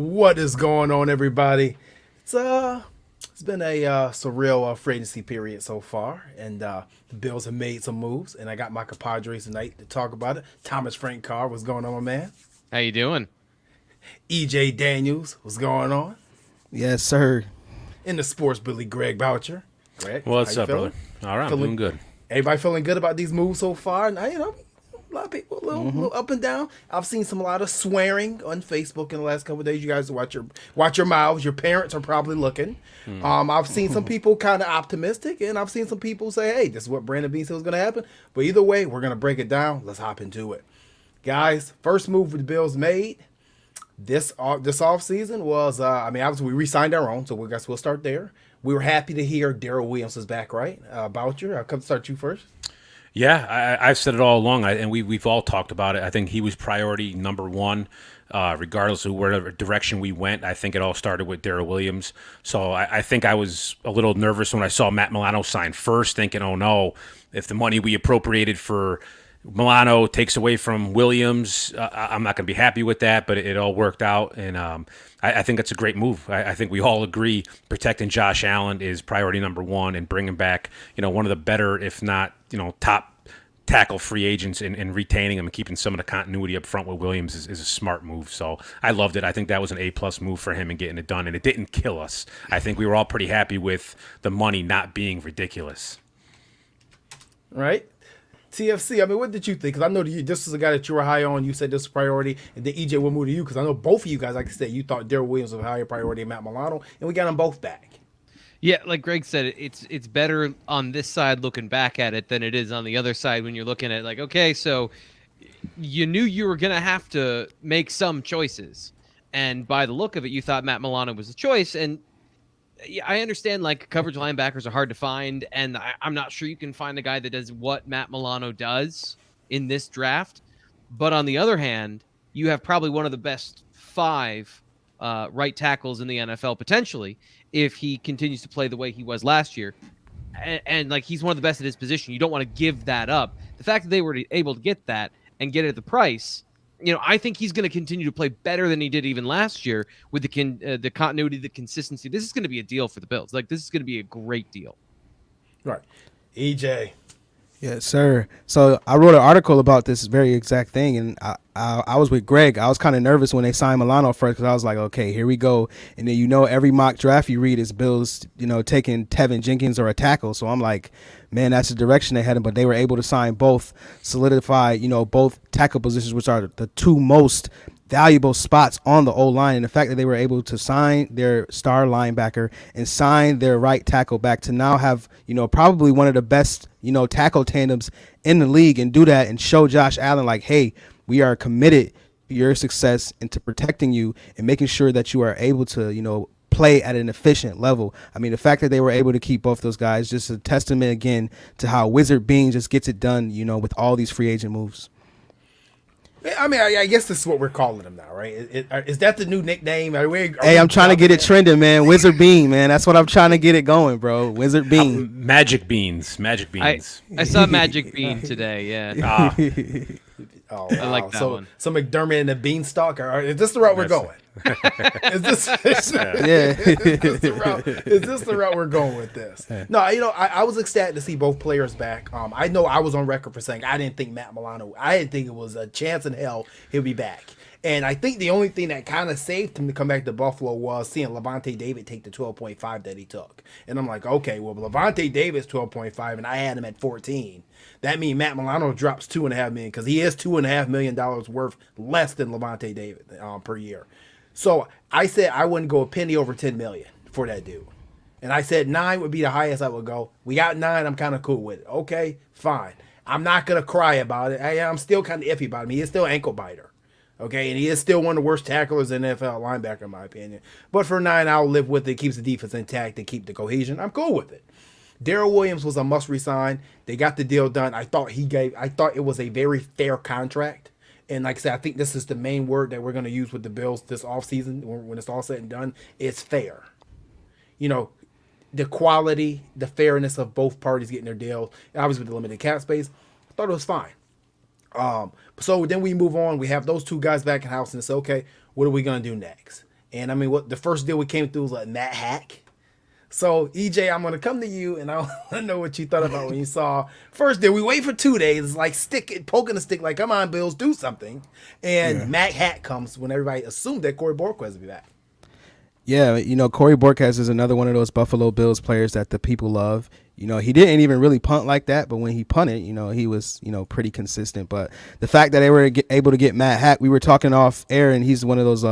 What is going on, everybody? It's been a surreal free agency period so far, and the Bills have made some moves, and I got my compadres tonight to talk about it. Thomas Frank Carr, what's going on, my man? How you doing? EJ Daniels, what's going on? Yes, sir. In the sports Billy Greg Boucher. Greg, What's how you up, feeling? brother? All right, I'm doing good. Everybody feeling good about these moves so far? Now, a lot of people a little up and down. I've seen a lot of swearing on Facebook in the last couple of days. You guys watch your mouths. Your parents are probably looking. I've seen some people kind of optimistic, and I've seen some people say, "Hey, this is what Brandon Beane said was going to happen." But either way, we're going to break it down. Let's hop into it, guys. First move the Bills made this off season was, obviously we re-signed our own, so we guess we'll start there. We were happy to hear Daryl Williams is back, right? Boucher, I'll come start you first. Yeah, I've said it all along, and we've all talked about it. I think he was priority number one, regardless of whatever direction we went. I think it all started with Daryl Williams. So I think I was a little nervous when I saw Matt Milano sign first, thinking, oh no, if the money we appropriated for Milano takes away from Williams, I'm not going to be happy with that, but it all worked out, and I think it's a great move. I think we all agree protecting Josh Allen is priority number one, and bringing back one of the better, if not top tackle free agents, and retaining him and keeping some of the continuity up front with Williams is a smart move. So I loved it. I think that was an A+ move for him and getting it done, and it didn't kill us. I think we were all pretty happy with the money not being ridiculous. Right? TFC, what did you think? Because I know this was a guy that you were high on. You said this was priority. And then EJ, we'll move to you because I know both of you guys, like I said, you thought Daryl Williams was a higher priority than Matt Milano, and we got them both back. Yeah, like Greg said, it's better on this side looking back at it than it is on the other side when you're looking at it like, okay, so you knew you were going to have to make some choices. And by the look of it, you thought Matt Milano was the choice. And I understand like coverage linebackers are hard to find, and I'm not sure you can find a guy that does what Matt Milano does in this draft. But on the other hand, you have probably one of the best 5 right tackles in the NFL potentially if he continues to play the way he was last year. And like he's one of the best at his position. You don't want to give that up. The fact that they were able to get that and get it at the price, I think he's going to continue to play better than he did even last year with the continuity, the consistency. This is going to be a deal for the Bills. Like, this is going to be a great deal. Right. EJ. Yes, sir. So I wrote an article about this very exact thing, and I was with Greg. I was kind of nervous when they signed Milano first because I was like, okay, here we go. And then every mock draft you read is Bills, taking Tevin Jenkins or a tackle. So I'm like, man, that's the direction they headed. But they were able to sign both, solidify, both tackle positions, which are the 2 most valuable spots on the O-line, and the fact that they were able to sign their star linebacker and sign their right tackle back to now have, probably one of the best, tackle tandems in the league, and do that and show Josh Allen like, hey, we are committed to your success and to protecting you and making sure that you are able to, play at an efficient level. The fact that they were able to keep both those guys, just a testament again to how Wizard Bean just gets it done, with all these free agent moves. I guess this is what we're calling him now, right? Is that the new nickname? Hey, I'm trying to get it trending, man. Wizard Bean, man. That's what I'm trying to get it going, bro. Wizard Bean. Magic beans. I saw Magic Bean today, yeah. Oh, I like that one. So McDermott and the Beanstalk, is this the route we're going? Is this the route we're going with this? No, I was ecstatic to see both players back. I know I was on record for saying I didn't think Matt Milano, I didn't think it was a chance in hell he'll be back. And I think the only thing that kind of saved him to come back to Buffalo was seeing Levante David take the 12.5 that he took. And I'm like, okay, well, Levante David's 12.5 and I had him at 14. That means Matt Milano drops $2.5 million because he is $2.5 million worth less than Levante David per year. So I said I wouldn't go a penny over $10 million for that dude. And I said 9 would be the highest I would go. We got 9. I'm kind of cool with it. Okay, fine. I'm not going to cry about it. I'm still kind of iffy about him. He is still an ankle biter. Okay, and he is still one of the worst tacklers in NFL linebacker, in my opinion. But for 9, I'll live with it. Keeps the defense intact and keep the cohesion. I'm cool with it. Daryl Williams was a must resign. They got the deal done. I thought it was a very fair contract. And like I said, I think this is the main word that we're going to use with the Bills this offseason when it's all said and done. It's fair. The quality, the fairness of both parties getting their deal, obviously with the limited cap space, I thought it was fine. So then we move on. We have those 2 guys back in house, and it's okay. What are we gonna do next? And I mean, what the first deal we came through was like Matt Hack. So EJ, I'm gonna come to you, and I want to know what you thought about when you saw first deal. We wait for 2 days, it's like poking the stick, like come on, Bills, do something. And Matt Hack comes when everybody assumed that Corey Borquez would be back. Yeah, Corey Borquez is another one of those Buffalo Bills players that the people love. He didn't even really punt like that, but when he punted, he was, pretty consistent. But the fact that they were able to get Matt Hack, we were talking off air, and he's one of those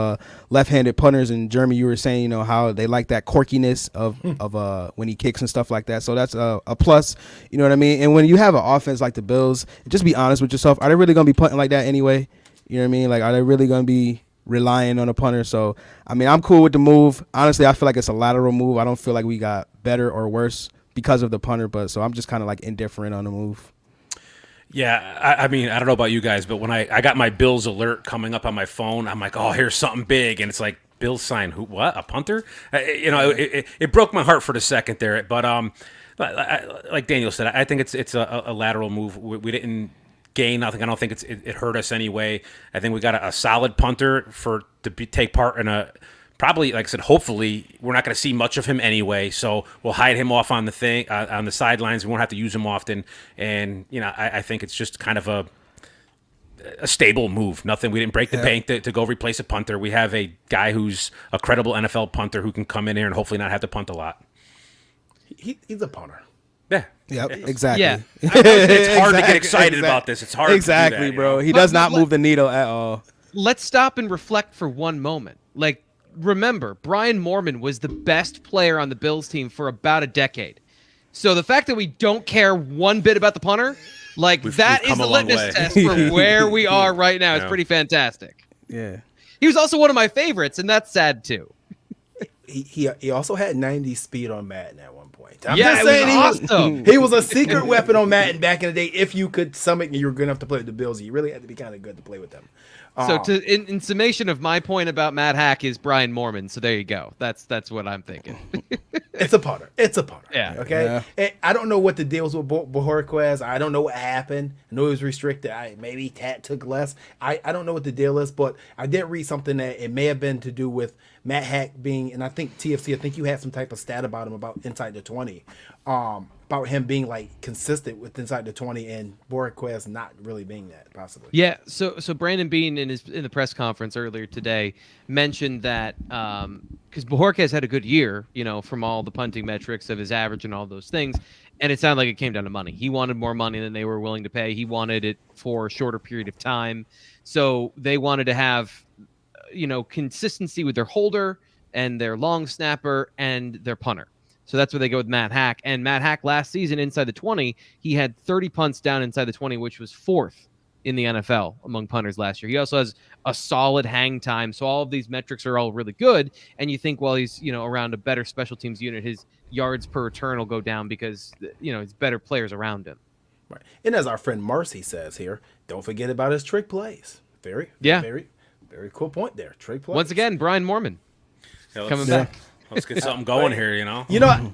left-handed punters. And Jeremy, you were saying, how they like that quirkiness of when he kicks and stuff like that. So that's a plus, you know what I mean? And when you have an offense like the Bills, just be honest with yourself. Are they really going to be punting like that anyway? You know what I mean? Like, are they really going to be relying on a punter? So, I mean, I'm cool with the move. Honestly, I feel like it's a lateral move. I don't feel like we got better or worse because of the punter, but so I'm just kind of like indifferent on the move. Yeah, I mean, I don't know about you guys, but when I got my Bills alert coming up on my phone, I'm like, oh, here's something big, and it's like, Bills sign who? What? A punter? It broke my heart for the second there, but like Daniel said, I think it's a lateral move. We didn't gain nothing. I don't think it hurt us anyway. I think we got a solid punter take part in a. Probably, like I said, hopefully we're not going to see much of him anyway. So we'll hide him off on the sidelines. We won't have to use him often. And I think it's just kind of a stable move. Nothing. We didn't break the bank to go replace a punter. We have a guy who's a credible NFL punter who can come in here and hopefully not have to punt a lot. He's a punter. Yeah. Yep. Exactly. Yeah. It's hard to get excited about this. It's hard. Exactly, to do that, bro. He does not move the needle at all. Let's stop and reflect for one moment. Like, remember, Brian Moorman was the best player on the Bills team for about a decade. So the fact that we don't care one bit about the punter, that is the litmus test for where we are right now. It's pretty fantastic. Yeah. He was also one of my favorites, and that's sad too. He also had 90 speed on Madden at one point. I'm Yeah, just saying it was awesome. he was a secret weapon on Madden back in the day. If you could summon and you were good enough to play with the Bills, you really had to be kind of good to play with them. So in summation of my point about Matt Hack is Brian Moorman. So there you go. That's what I'm thinking. It's a punter. Yeah. Okay. Yeah. And I don't know what the deals with Borquez. I don't know what happened. I know he was restricted. Maybe Tat took less. I don't know what the deal is, but I did read something that it may have been to do with Matt Hack being, and I think TFC, I think you had some type of stat about him about inside the 20, about him being like consistent with inside the 20 and Borquez not really being that possibly. Yeah. So Brandon Beane in the press conference earlier today mentioned that because Borquez had a good year, from all the punting metrics of his average and all those things, and it sounded like it came down to money. He wanted more money than they were willing to pay. He wanted it for a shorter period of time, so they wanted to have consistency with their holder and their long snapper and their punter. So that's where they go with Matt Hack. And Matt Hack last season inside the 20, he had 30 punts down inside the 20, which was 4th in the NFL among punters last year. He also has a solid hang time. So all of these metrics are all really good. And you think, well, he's, around a better special teams unit, his yards per return will go down because, it's better players around him. Right. And as our friend Marcy says here, don't forget about his trick plays. Very cool point there. Trick plays. Once again, Brian Moorman coming back. Let's get something going here,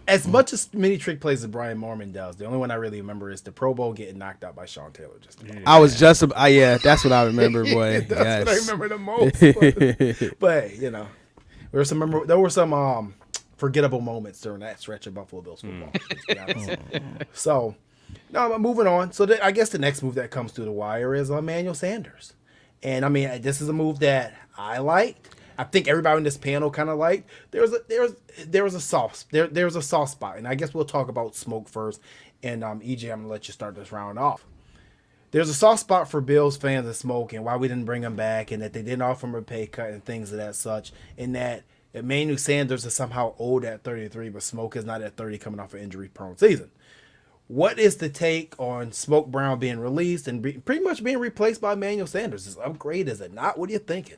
As much as many trick plays as Brian Moorman does, the only one I really remember is the Pro Bowl getting knocked out by Sean Taylor. I was just, that's what I remember, boy. That's what I remember the most. But there were some forgettable moments during that stretch of Buffalo Bills football. So, no, moving on. So I guess the next move that comes through the wire is Emmanuel Sanders. And I mean, this is a move that I liked. I think everybody in this panel kind of liked. There was a soft spot, and I guess we'll talk about Smoke first. And EJ, I'm gonna let you start this round off. There's a soft spot for Bills fans and Smoke, and why we didn't bring him back, and that they didn't offer him a pay cut and things of that such, and that Emmanuel Sanders is somehow old at 33, but Smoke is not at 30, coming off an injury-prone season. What is the take on Smoke Brown being released and pretty much being replaced by Emmanuel Sanders? Is upgrade, is it not? What are you thinking?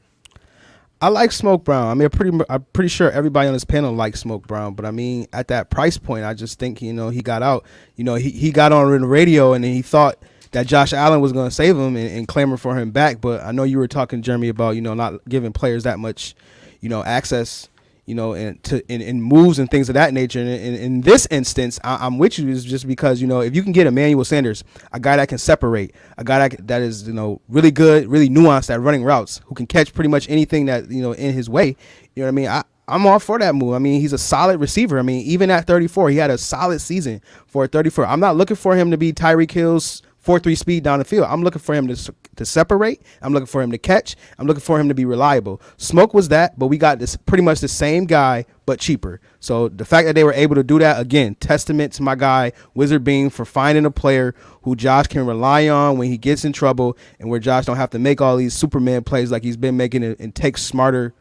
I like Smoke Brown. I mean, I'm pretty sure everybody on this panel likes Smoke Brown, but I mean, at that price point, I just think, he got out. He got on the radio and he thought that Josh Allen was going to save him and clamor for him back. But I know you were talking, Jeremy, about, not giving players that much, access, in moves and things of that nature. And in this instance, I'm with you is just because, if you can get Emmanuel Sanders, a guy that can separate, a guy that is, really good, really nuanced at running routes, who can catch pretty much anything that, in his way, You know what I mean? I'm all for that move. I mean, he's a solid receiver. I mean, even at 34, he had a solid season for 34. I'm not looking for him to be Tyreek Hill's 4.3 speed down the field. I'm looking for him to separate. I'm looking for him to catch. I'm looking for him to be reliable. Smoke was that, but we got this pretty much the same guy, but cheaper. So the fact that they were able to do that, again, testament to my guy, Wizard Bean, for finding a player who Josh can rely on when he gets in trouble and where Josh don't have to make all these Superman plays like he's been making and take smarter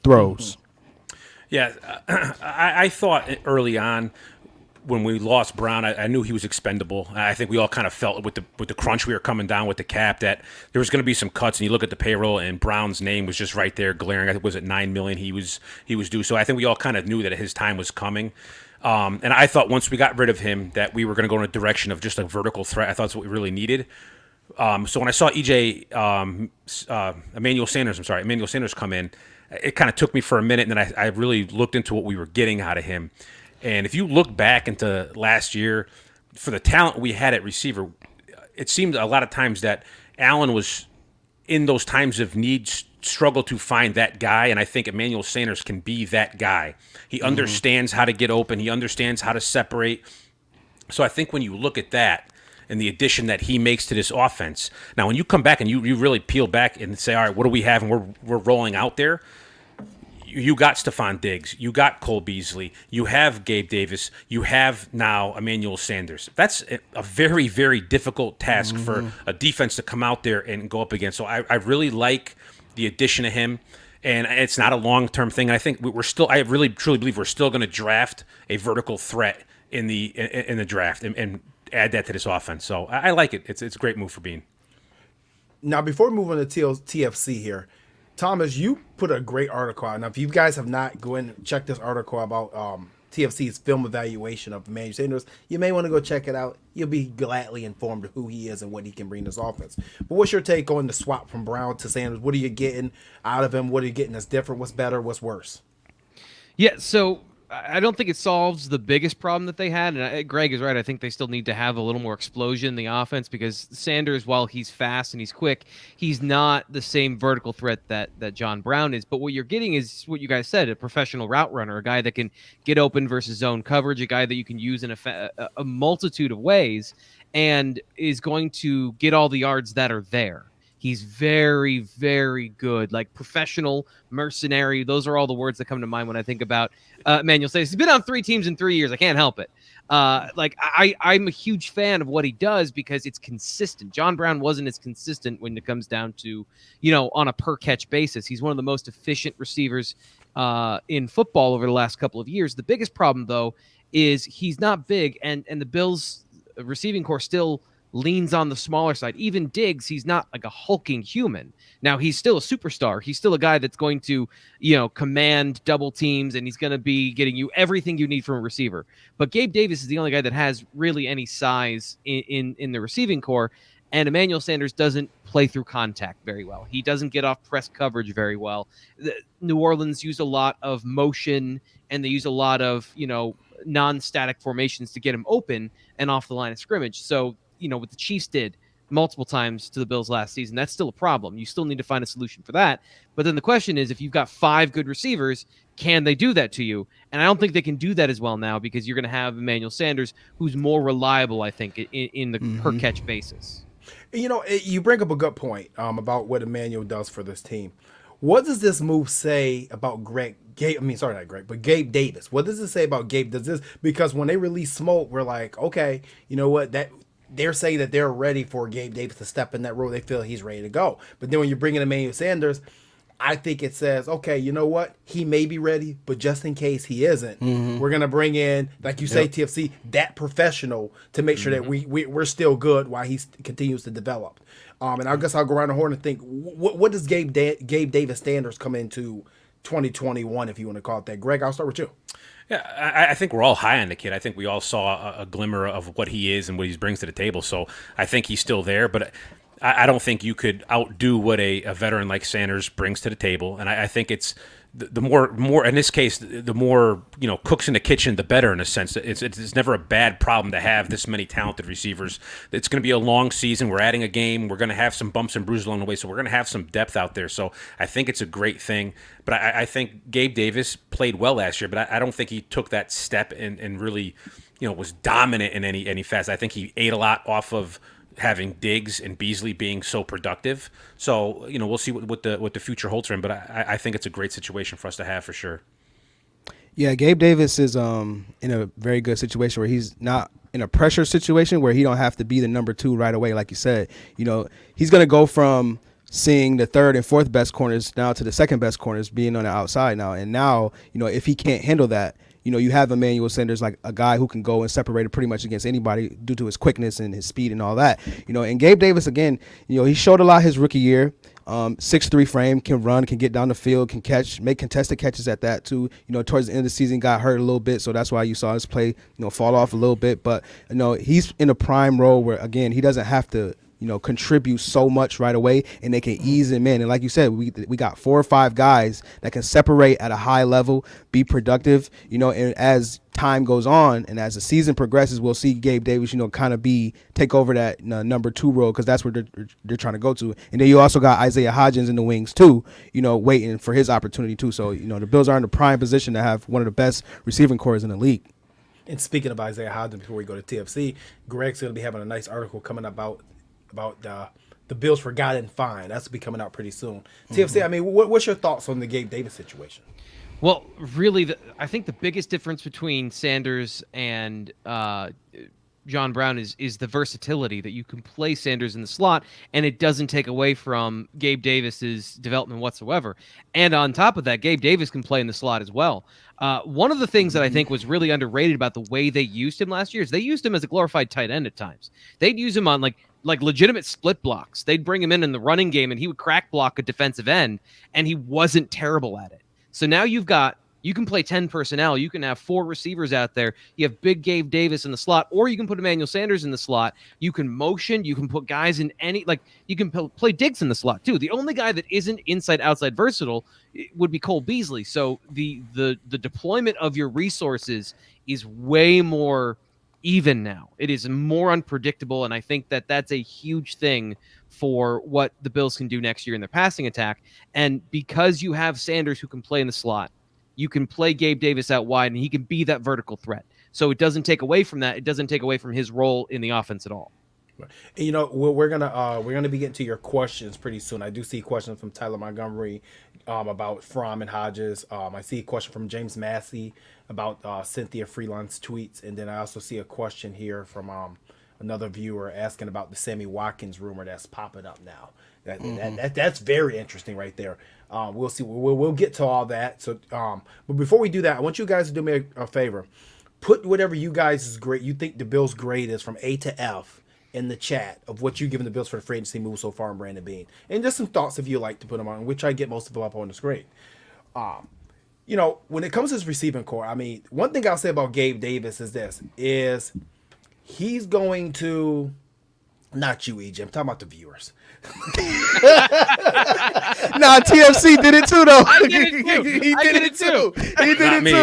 throws. Yeah, I thought early on when we lost Brown, I knew he was expendable. I think we all kind of felt with the crunch we were coming down with the cap that there was going to be some cuts. And you look at the payroll, and Brown's name was just right there, glaring. I think was it $9 million he was due. So I think we all kind of knew that his time was coming. And I thought once we got rid of him that we were going to go in a direction of just a vertical threat. I thought that's what we really needed. So when I saw Emmanuel Sanders come in, it kind of took me for a minute, and then I really looked into what we were getting out of him. And if you look back into last year, for the talent we had at receiver, it seemed a lot of times that Allen was, in those times of need, struggled to find that guy, and I think Emmanuel Sanders can be that guy. He understands how to get open. He understands how to separate. So I think when you look at that and the addition that he makes to this offense, now when you come back and you really peel back and say, all right, what do we have, and we're rolling out there, you got Stephon Diggs, you got Cole Beasley, you have Gabe Davis, you have now Emmanuel Sanders. That's a very, very difficult task for a defense to come out there and go up against. So I really like the addition of him, and it's not a long-term thing. I think I really truly believe we're still going to draft a vertical threat in the draft and add that to this offense. So I like it. It's a great move for Bean. Now, before we move on to TFC here, Thomas, you put a great article out. Now, if you guys have not, go in and check this article about TFC's film evaluation of Emmanuel Sanders. You may want to go check it out. You'll be gladly informed of who he is and what he can bring to this offense. But what's your take on the swap from Brown to Sanders? What are you getting out of him? What are you getting that's different? What's better? What's worse? Yeah, so I don't think it solves the biggest problem that they had. And Greg is right. I think they still need to have a little more explosion in the offense because Sanders, while he's fast and he's quick, he's not the same vertical threat that John Brown is. But what you're getting is what you guys said, a professional route runner, a guy that can get open versus zone coverage, a guy that you can use in a multitude of ways and is going to get all the yards that are there. He's very, very good, like professional, mercenary. Those are all the words that come to mind when I think about Emmanuel Sanders. He's been on 3 teams in 3 years. I can't help it. I'm a huge fan of what he does because it's consistent. John Brown wasn't as consistent when it comes down to, on a per catch basis. He's one of the most efficient receivers in football over the last couple of years. The biggest problem, though, is he's not big, and the Bills' receiving core still leans on the smaller side. Even Diggs, he's not like a hulking human. Now, he's still a superstar. He's still a guy that's going to, command double teams, and he's going to be getting you everything you need from a receiver. But Gabe Davis is the only guy that has really any size in the receiving core, and Emmanuel Sanders doesn't play through contact very well. He doesn't get off press coverage very well. New Orleans used a lot of motion, and they use a lot of, non-static formations to get him open and off the line of scrimmage. So, what the Chiefs did multiple times to the Bills last season, that's still a problem. You still need to find a solution for that. But then the question is, if you've got 5 good receivers, can they do that to you? And I don't think they can do that as well now because you're going to have Emmanuel Sanders, who's more reliable, I think, in the per catch basis. You bring up a good point about what Emmanuel does for this team. What does this move say about Gabe Davis? What does it say about Gabe? Because when they release Smoke, we're like, okay, you know what, that they're saying that they're ready for Gabe Davis to step in that role. They feel he's ready to go. But then when you bring in Emmanuel Sanders, I think it says, okay, you know what? He may be ready, but just in case he isn't, we're going to bring in, like you say, TFC, that professional to make sure that we're still good while he continues to develop. And I guess I'll go around the horn and think, what does Gabe Davis standards come into 2021, if you want to call it that? Greg, I'll start with you. Yeah, I think we're all high on the kid. I think we all saw a glimmer of what he is and what he brings to the table. So I think he's still there. But I don't think you could outdo what a veteran like Sanders brings to the table, and I think it's the more in this case, the more cooks in the kitchen, the better. In a sense, it's never a bad problem to have this many talented receivers. It's going to be a long season. We're adding a game. We're going to have some bumps and bruises along the way, so we're going to have some depth out there. So I think it's a great thing. But I think Gabe Davis played well last year, but I don't think he took that step and really was dominant in any fast. I think he ate a lot off of having Diggs and Beasley being so productive. So, we'll see what the future holds for him, but I think it's a great situation for us to have for sure. Yeah, Gabe Davis is in a very good situation where he's not in a pressure situation where he don't have to be the number 2 right away, like you said. He's going to go from seeing the third and fourth best corners now to the second best corners being on the outside now. And now, if he can't handle that, you have Emmanuel Sanders, like a guy who can go and separate it pretty much against anybody due to his quickness and his speed and all that. And Gabe Davis, again, he showed a lot his rookie year. 6'3" frame, can run, can get down the field, can catch, make contested catches at that too. Towards the end of the season got hurt a little bit, so that's why you saw his play, fall off a little bit. But he's in a prime role where, again, he doesn't have to contribute so much right away, and they can ease him in. And like you said, we got 4 or 5 guys that can separate at a high level, be productive, and as time goes on and as the season progresses, we'll see Gabe Davis, kind of take over that number 2 role, because that's where they're trying to go to. And then you also got Isaiah Hodgins in the wings too, waiting for his opportunity too. So, the Bills are in a prime position to have one of the best receiving corps in the league. And speaking of Isaiah Hodgins, before we go to TFC, Greg's going to be having a nice article coming about the Bills' forgotten find. That's be coming out pretty soon. TFC, I mean, what's your thoughts on the Gabe Davis situation? Well, really, I think the biggest difference between Sanders and John Brown is the versatility that you can play Sanders in the slot, and it doesn't take away from Gabe Davis's development whatsoever. And on top of that, Gabe Davis can play in the slot as well. One of the things that I think was really underrated about the way they used him last year is they used him as a glorified tight end at times. They'd use him on like legitimate split blocks. They'd bring him in the running game, and he would crack block a defensive end, and he wasn't terrible at it. So now you can play 10 personnel. You can have 4 receivers out there. You have big Gabe Davis in the slot, or you can put Emmanuel Sanders in the slot. You can motion. You can put guys in you can play Diggs in the slot too. The only guy that isn't inside-outside versatile would be Cole Beasley. So the deployment of your resources is way more even now. It is more unpredictable, and I think that that's a huge thing for what the Bills can do next year in their passing attack. And because you have Sanders who can play in the slot, you can play Gabe Davis out wide, and he can be that vertical threat. So it doesn't take away from that. It doesn't take away from his role in the offense at all. We're gonna be getting to your questions pretty soon. I do see questions from Tyler Montgomery about Fromm and Hodges. I see a question from James Massey about Cynthia Freeland's tweets, and then I also see a question here from another viewer asking about the Sammy Watkins rumor that's popping up now. That's very interesting right there. We'll see. We'll get to all that. So, but before we do that, I want you guys to do me a favor. Put whatever you guys' grade you think the Bills' grade is from A to F in the chat of what you've given the Bills for the free agency move so far in Brandon Beane, and just some thoughts if you like to put them on, which I get most of them up on the screen. When it comes to his receiving core, I mean, one thing I'll say about Gabe Davis is he's going to, not you, EJ, I'm talking about the viewers. Nah, TFC did it too, though. I did it too. He did it too. He did Not it too.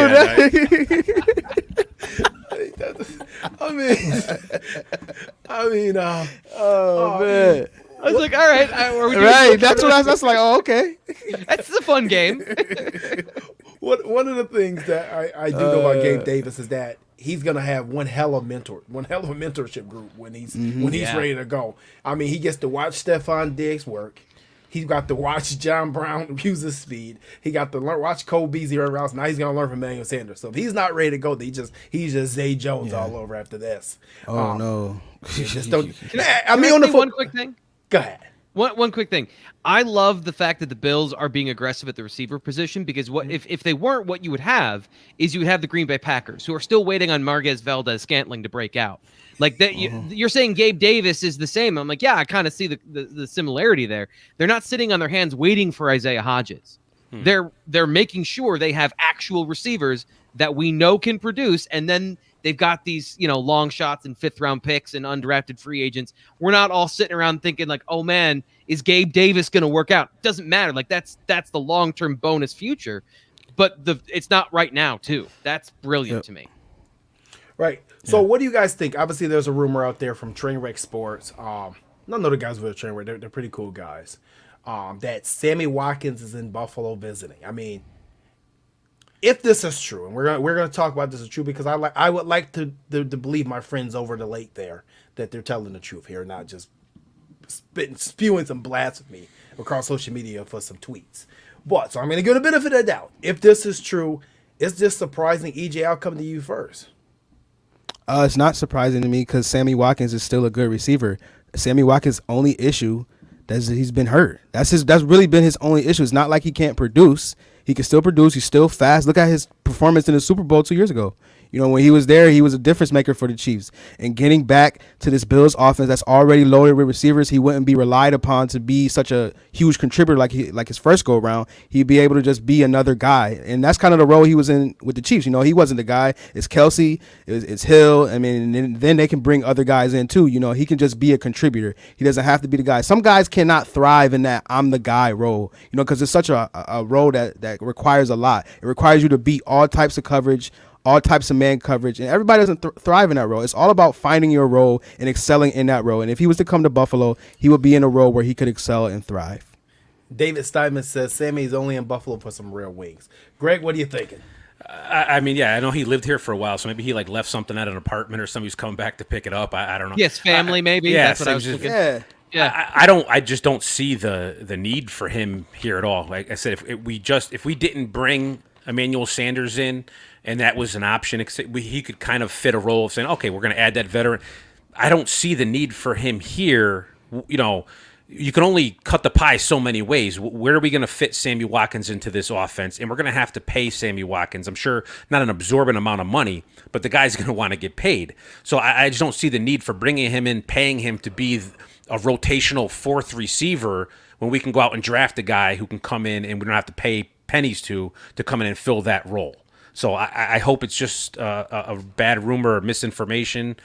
Man. I was like, all right. Are we doing Right, that's what I was like. Oh, okay. That's a fun game. One of the things that I do know about Gabe Davis is that he's gonna have one hell of a mentorship group when he's ready to go. I mean, he gets to watch Stephon Diggs work. He's got to watch John Brown use his speed. He got to watch Cole Beasley run routes. Now he's gonna learn from Emmanuel Sanders. So if he's not ready to go, he's just Zay Jones all over after this. Oh no! Just don't. One quick thing. Go ahead. One quick thing. I love the fact that the Bills are being aggressive at the receiver position, because if they weren't, what you would have is you would have the Green Bay Packers, who are still waiting on Marquez Valdez-Scantling to break out. Like that, you're saying Gabe Davis is the same. I'm like, yeah, I kind of see the similarity there. They're not sitting on their hands waiting for Isaiah Hodges. They're making sure they have actual receivers that we know can produce, and then they've got these, long shots and 5th-round picks and undrafted free agents. We're not all sitting around thinking like, oh man, is Gabe Davis going to work out? Doesn't matter. Like that's the long-term bonus future, but it's not right now too. That's brilliant to me. Right. So what do you guys think? Obviously, there's a rumor out there from Trainwreck Sports. None of the guys with Trainwreck, they're pretty cool guys. That Sammy Watkins is in Buffalo visiting. I mean, if this is true, and we're gonna talk about this is true, because I would like to believe my friends over the lake there that they're telling the truth here, not just spewing some blasphemy across social media for some tweets. But so I'm gonna give a benefit of the doubt. If this is true, it's just surprising. EJ, I'll come to you first. It's not surprising to me because Sammy Watkins is still a good receiver. Sammy Watkins' only issue is he's been hurt. That's really been his only issue. It's not like he can't produce. He can still produce. He's still fast. Look at his performance in the Super Bowl 2 years ago. When he was there, he was a difference maker for the Chiefs. And getting back to this Bills offense that's already loaded with receivers, he wouldn't be relied upon to be such a huge contributor like his first go around. He'd be able to just be another guy, and that's kind of the role he was in with the Chiefs. He wasn't the guy. It's Kelsey, it's Hill. I mean, and then they can bring other guys in too. He can just be a contributor. He doesn't have to be the guy. Some guys cannot thrive in that I'm the guy role. Because it's such a role that requires a lot. It requires you to beat all types of coverage, all types of man coverage, and everybody doesn't thrive in that role. It's all about finding your role and excelling in that role. And if he was to come to Buffalo, he would be in a role where he could excel and thrive. David Steinman says Sammy's only in Buffalo for some real wings. Greg, what are you thinking? I mean, I know he lived here for a while, so maybe he left something at an apartment or somebody's coming back to pick it up. I don't know. Yes, family maybe. Yeah, that's what I was thinking. Yeah. I just don't see the need for him here at all. Like I said, if we didn't bring Emmanuel Sanders in, and that was an option, he could kind of fit a role of saying, okay, we're going to add that veteran. I don't see the need for him here. You can only cut the pie so many ways. Where are we going to fit Sammy Watkins into this offense? And we're going to have to pay Sammy Watkins. I'm sure not an absorbent amount of money, but the guy's going to want to get paid. So I just don't see the need for bringing him in, paying him to be a rotational 4th receiver when we can go out and draft a guy who can come in and we don't have to pay pennies to come in and fill that role. So I hope it's just a bad rumor or misinformation,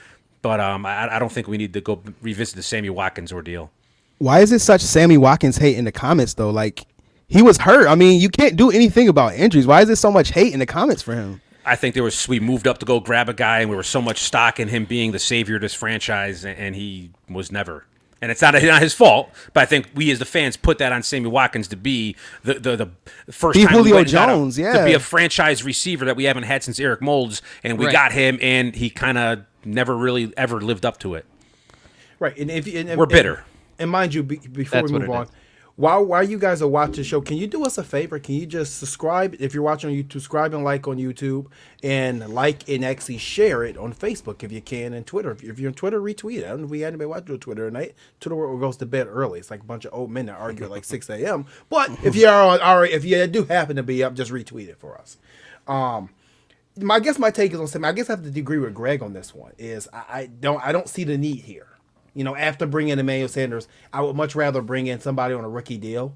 but I don't think we need to go revisit the Sammy Watkins ordeal. Why is it such Sammy Watkins hate in the comments, though? Like, he was hurt. I mean, you can't do anything about injuries. Why is there so much hate in the comments for him? I think we moved up to go grab a guy, and we were so much stock in him being the savior of this franchise, and he was never. And it's not his fault, but I think we as the fans put that on Sammy Watkins to be the first time Julio Jones, to be a franchise receiver that we haven't had since Eric Moulds, and we got him, and he kind of never really ever lived up to it. Right, and we're bitter. And mind you, before That's we move on, while you guys are watching the show, can you do us a favor? Can you just subscribe if you're watching on YouTube? Subscribe and like on YouTube, and like and actually share it on Facebook if you can, and Twitter. If you're on Twitter, retweet it. I don't know if we had anybody watching Twitter tonight. Twitter goes to bed early. It's like a bunch of old men that argue at like 6 a.m. But if if you do happen to be up, just retweet it for us. I guess my take is on something. I guess I have to agree with Greg on this one. Is I don't see the need here. After bringing in Emmanuel Sanders, I would much rather bring in somebody on a rookie deal,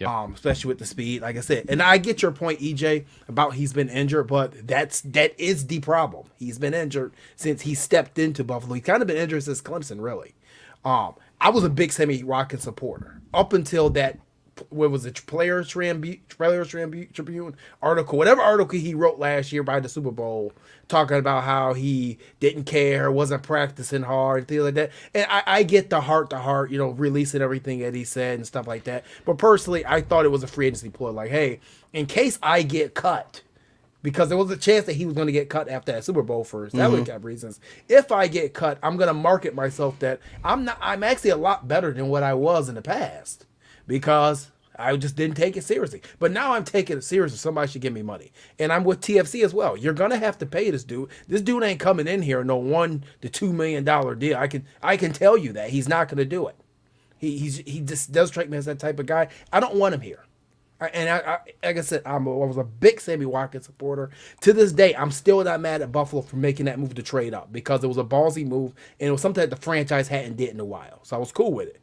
especially with the speed, like I said. And I get your point, EJ, about he's been injured, but that is the problem. He's been injured since he stepped into Buffalo. He's kind of been injured since Clemson, really. I was a big Sammy Watkins supporter up until that. What was it? Players Tribune article, whatever article he wrote last year by the Super Bowl, talking about how he didn't care, wasn't practicing hard, things like that. And I get the heart-to-heart, releasing everything that he said and stuff like that. But personally, I thought it was a free agency ploy. Like, hey, in case I get cut, because there was a chance that he was going to get cut after that Super Bowl for salary cap reasons. If I get cut, I'm going to market myself that I'm actually a lot better than what I was in the past. Because I just didn't take it seriously. But now I'm taking it seriously. Somebody should give me money. And I'm with TFC as well. You're going to have to pay this dude. This dude ain't coming in here no $1 to $2 million deal. I can tell you that. He's not going to do it. He just does strike me as that type of guy. I don't want him here. And I like I said, I was a big Sammy Watkins supporter. To this day, I'm still not mad at Buffalo for making that move to trade up, because it was a ballsy move, and it was something that the franchise hadn't did in a while. So I was cool with it.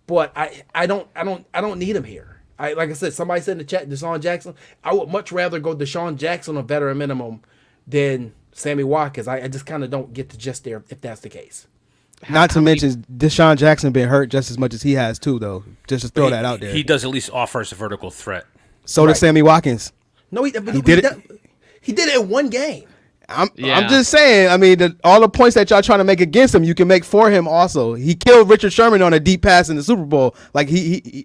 But I don't need him here. Like I said, somebody said in the chat, Deshaun Jackson. I would much rather go Deshaun Jackson on veteran minimum than Sammy Watkins, I just kind of don't get the gist there if that's the case. Not to mention Deshaun Jackson been hurt just as much as he has too, though. Just to throw that out there. He does at least offer us a vertical threat. So does Sammy Watkins. No, he did it. He did it in one game. I'm just saying. I mean, all the points that y'all trying to make against him, you can make for him. Also, he killed Richard Sherman on a deep pass in the Super Bowl. Like he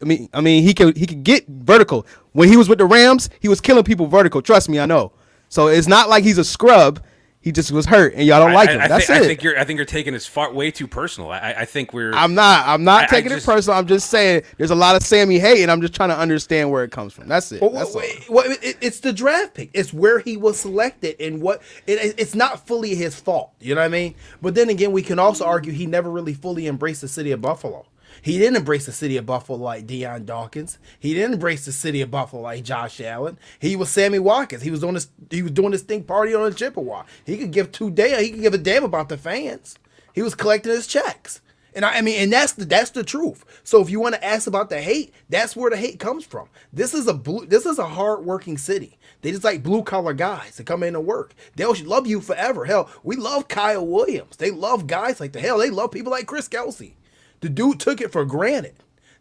could get vertical. When he was with the Rams, he was killing people vertical. Trust me, I know. So it's not like he's a scrub. He just was hurt, and y'all don't like him. That's it. I think you're taking this way too personal. I think we're. I'm not taking it personal. I'm just saying there's a lot of Sammy hate, and I'm just trying to understand where it comes from. That's it. It's the draft pick. It's where he was selected, and it's not fully his fault. You know what I mean? But then again, we can also argue he never really fully embraced the city of Buffalo. He didn't embrace the city of Buffalo like Deion Dawkins. He didn't embrace the city of Buffalo like Josh Allen. He was Sammy Watkins. He was doing this thing party on a Chippewa. He could give a damn about the fans. He was collecting his checks. And and that's the truth. So if you want to ask about the hate, that's where the hate comes from. This is a hard-working city. They just like blue-collar guys that come in and work. They'll love you forever. Hell, we love Kyle Williams. They love guys like they love people like Chris Kelsey. The dude took it for granted.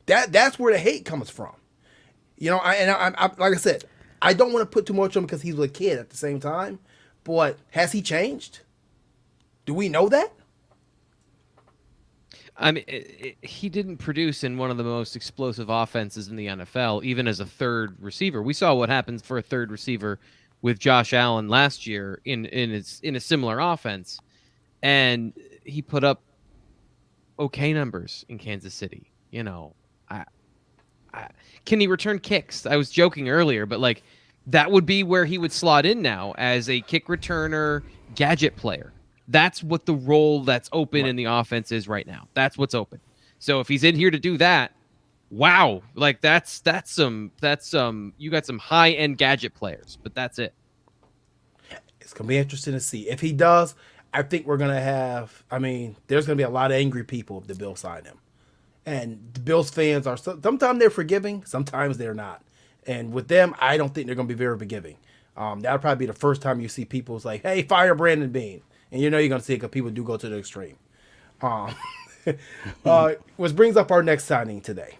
That's where the hate comes from. You know, I like I said, I don't want to put too much on him because he was a kid at the same time. But has he changed? Do we know that? I mean, he didn't produce in one of the most explosive offenses in the NFL, even as a third receiver. We saw what happens for a third receiver with Josh Allen last year in a similar offense, and he put up okay numbers in Kansas City. You know, can he return kicks? I was joking earlier, but like that would be where he would slot in now as a kick returner, gadget player. That's what the role that's open in the offense is right now. That's what's open. So if he's in here to do that, wow, like that's some you got some high-end gadget players, but that's it. It's going to be interesting to see. If he does, I think we're going to have, there's going to be a lot of angry people if the Bills sign him. And the Bills fans are, sometimes they're forgiving, sometimes they're not. And with them, I don't think they're going to be very forgiving. That'll probably be the first time you see people like, hey, fire Brandon Beane. And you know you're going to see it because people do go to the extreme. Which brings up our next signing today.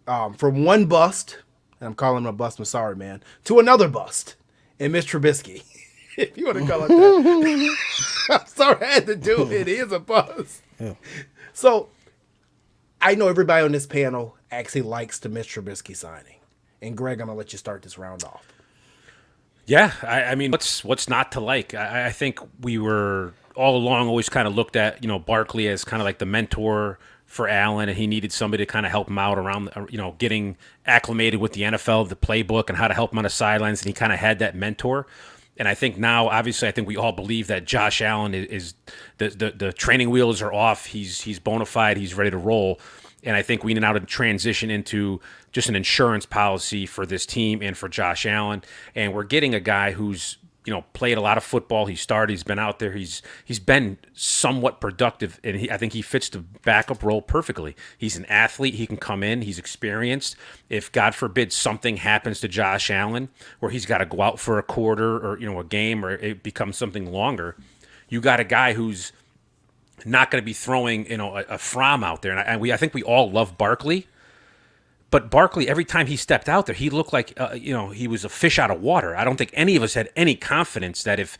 From one bust, and I'm calling him a bust, I'm sorry, man, to another bust, and Mitch Trubisky. If you want to call it that. I'm sorry I had to do it. It is a bust. Yeah. So, I know everybody on this panel actually likes the Mitch Trubisky signing. And Greg, I'm going to let you start this round off. Yeah, I mean, what's not to like? I think we were all along always kind of looked at, Barkley as kind of like the mentor for Allen, and he needed somebody to kind of help him out around, getting acclimated with the NFL, the playbook, and how to help him on the sidelines, and he kind of had that mentor. And I think now, obviously, I think we all believe that Josh Allen is the training wheels are off. He's bona fide. He's ready to roll. And I think we now to transition into just an insurance policy for this team and for Josh Allen. And we're getting a guy who's, played a lot of football. He started. He's been out there. He's been somewhat productive, and I think he fits the backup role perfectly. He's an athlete. He can come in. He's experienced. If, God forbid, something happens to Josh Allen where he's got to go out for a quarter or, a game, or it becomes something longer, you got a guy who's not going to be throwing, a Fromm out there. And I think we all love Barkley. But Barkley, every time he stepped out there, he looked like, he was a fish out of water. I don't think any of us had any confidence that if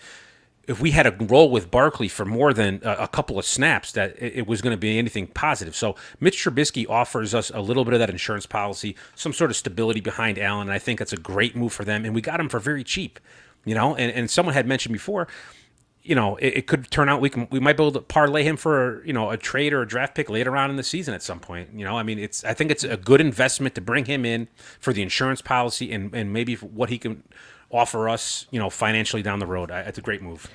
we had a roll with Barkley for more than a couple of snaps, that it was going to be anything positive. So Mitch Trubisky offers us a little bit of that insurance policy, some sort of stability behind Allen, and I think that's a great move for them. And we got him for very cheap, and someone had mentioned before, it could turn out we might be able to parlay him for a trade or a draft pick later on in the season at some point. I think it's a good investment to bring him in for the insurance policy and maybe for what he can offer us financially down the road. It's a great move.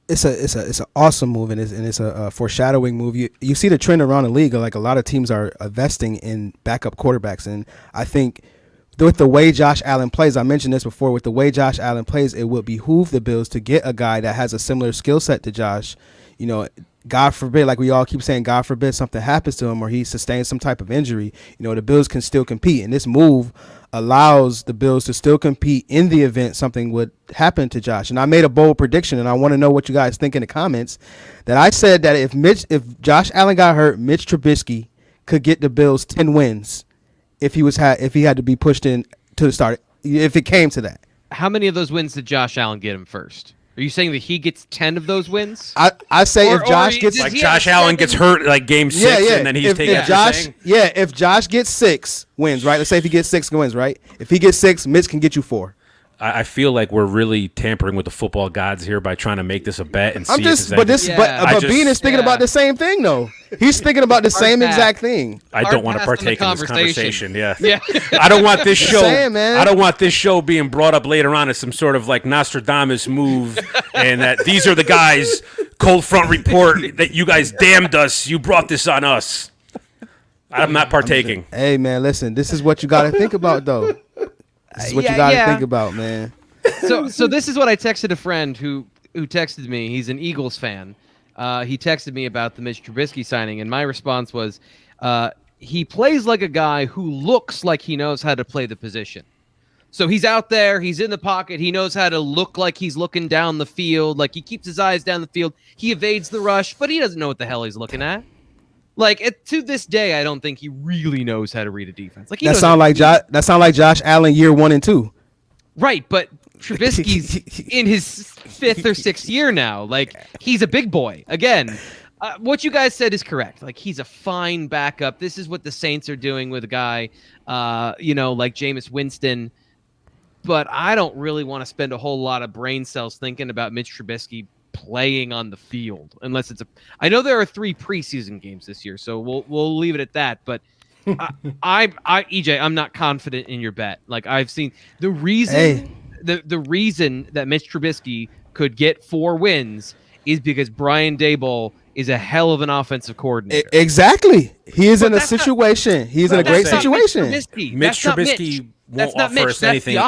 It's an awesome move, and it's a foreshadowing move. You see the trend around the league, like a lot of teams are investing in backup quarterbacks, and I think with the way Josh Allen plays, I mentioned this before, with the way Josh Allen plays, it would behoove the Bills to get a guy that has a similar skill set to Josh, God forbid, like we all keep saying, God forbid something happens to him or he sustains some type of injury, the Bills can still compete. And this move allows the Bills to still compete in the event something would happen to Josh. And I made a bold prediction, and I want to know what you guys think in the comments, that I said that if Josh Allen got hurt, Mitch Trubisky could get the Bills 10 wins if he had to be pushed in to the start, if it came to that. How many of those wins did Josh Allen get him first? Are you saying that he gets 10 of those wins? I say if Josh gets like Josh Allen gets hurt like game 6 and then he's taking if Josh gets 6 wins, right? Let's say if he gets 6 wins, right? If he gets 6, Mitch can get you 4. I feel like we're really tampering with the football gods here by trying to make this a bet and see but Bean is thinking about the same thing though. He's thinking about the same exact thing. I don't want to partake in this conversation. Yeah. I don't want this show. I don't want this show being brought up later on as some sort of like Nostradamus move, and that these are the guys. Cold front report that you guys damned us. You brought this on us. I'm not partaking. Hey man, listen. This is what you got to think about though. This is what you got to think about, man. So this is what I texted a friend who texted me. He's an Eagles fan. He texted me about the Mitch Trubisky signing, and my response was, he plays like a guy who looks like he knows how to play the position. So he's out there, he's in the pocket, he knows how to look like he's looking down the field, like he keeps his eyes down the field, he evades the rush, but he doesn't know what the hell he's looking at. Like to this day, I don't think he really knows how to read a defense. Like that sound like Josh Allen year 1 and 2. Right, but Trubisky's in his 5th or 6th year now. Like he's a big boy again. What you guys said is correct. Like he's a fine backup. This is what the Saints are doing with a guy, like Jameis Winston. But I don't really want to spend a whole lot of brain cells thinking about Mitch Trubisky playing on the field unless it's I know there are 3 preseason games this year, so we'll leave it at that. But EJ, I'm not confident in your bet. Like I've seen the reason the reason that Mitch Trubisky could get 4 wins is because Brian Daboll is a hell of an offensive coordinator. Exactly. He is in a situation. He's in a great situation. Mitch Trubisky won't offer us anything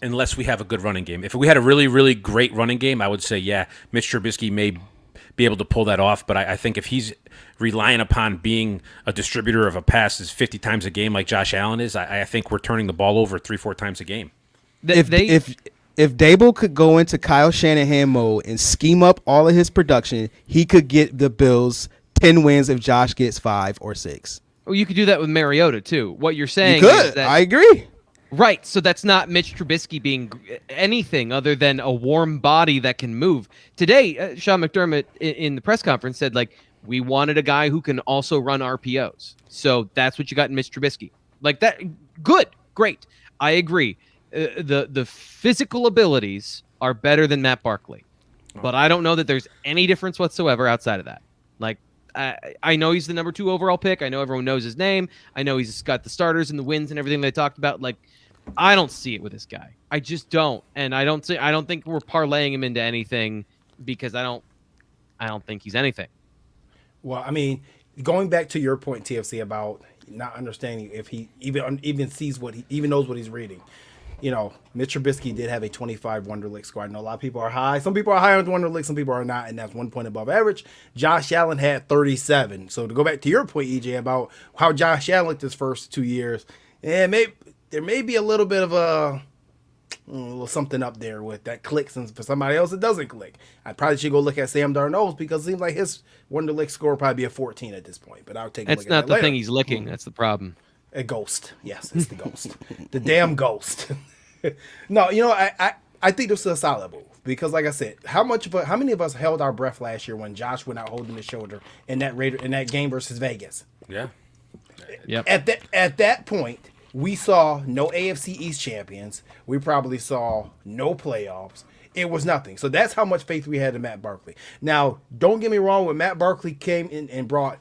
unless we have a good running game. If we had a really, really great running game, I would say, yeah, Mitch Trubisky may be able to pull that off. But I think if he's relying upon being a distributor of a passes 50 times a game like Josh Allen is, I think we're turning the ball over 3-4 times a game. If Daboll could go into Kyle Shanahan mode and scheme up all of his production, he could get the Bills 10 wins if Josh gets 5 or 6. Well, you could do that with Mariota too. What you're saying is that I agree. Right, so that's not Mitch Trubisky being anything other than a warm body that can move. Today, Sean McDermott in the press conference said, like, we wanted a guy who can also run RPOs. So that's what you got in Mitch Trubisky. Like that, good, great. I agree. The physical abilities are better than Matt Barkley. But I don't know that there's any difference whatsoever outside of that. Like, I know he's the number 2 overall pick. I know everyone knows his name. I know he's got the starters and the wins and everything they talked about. Like, I don't see it with this guy. I just don't. And I don't think we're parlaying him into anything because I don't think he's anything. Well, I mean, going back to your point, TFC, about not understanding if he even sees even knows what he's reading. Mitch Trubisky did have a 25 Wonderlic score. I know a lot of people are high. Some people are high on Wonderlic, some people are not, and that's 1 point above average. Josh Allen had 37. So to go back to your point, EJ, about how Josh Allen looked his first 2 years, there may be a little bit of a little something up there with that clicks, and for somebody else it doesn't click. I probably should go look at Sam Darnold's because it seems like his Wonderlic score will probably be a 14 at this point. But I'll take a look at that later. That's not the thing he's licking. That's the problem. A ghost. Yes, it's the ghost. The damn ghost. No, I think this is a solid move because, like I said, how many of us held our breath last year when Josh went out holding his shoulder in that game versus Vegas? Yeah. Yep. At that point, we saw no AFC East champions. We probably saw no playoffs. It was nothing. So that's how much faith we had in Matt Barkley. Now, don't get me wrong. When Matt Barkley came in and brought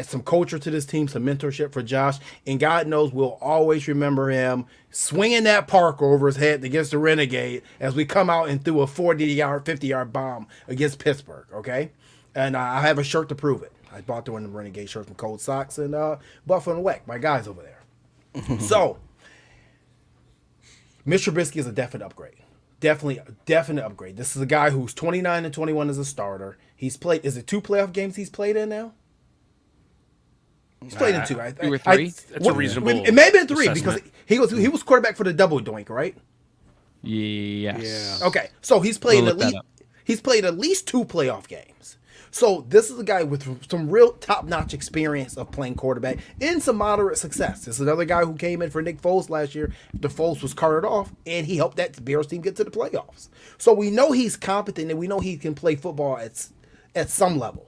some culture to this team, some mentorship for Josh, and God knows we'll always remember him swinging that Parker over his head against the Renegade as we come out and threw a 40-yard, 50-yard bomb against Pittsburgh, okay? And I have a shirt to prove it. I bought the one of the Renegade shirts from Cold Socks and Buffalo and Weck, my guys over there. So, Mitch Trubisky is a definite upgrade. definite upgrade. This is a guy who's 29 and 21 as a starter. He's played. Is it 2 playoff games he's played in now? He's played in 2. 2 or 3. That's a reasonable. It may have been 3 assessment. because he was quarterback for the double doink, right? Yes. Okay, so he's played We'll at look that least up. he's played at least 2 playoff games. So this is a guy with some real top-notch experience of playing quarterback and some moderate success. This is another guy who came in for Nick Foles last year. The Foles was carted off, and he helped that Bears team get to the playoffs. So we know he's competent, and we know he can play football at some level.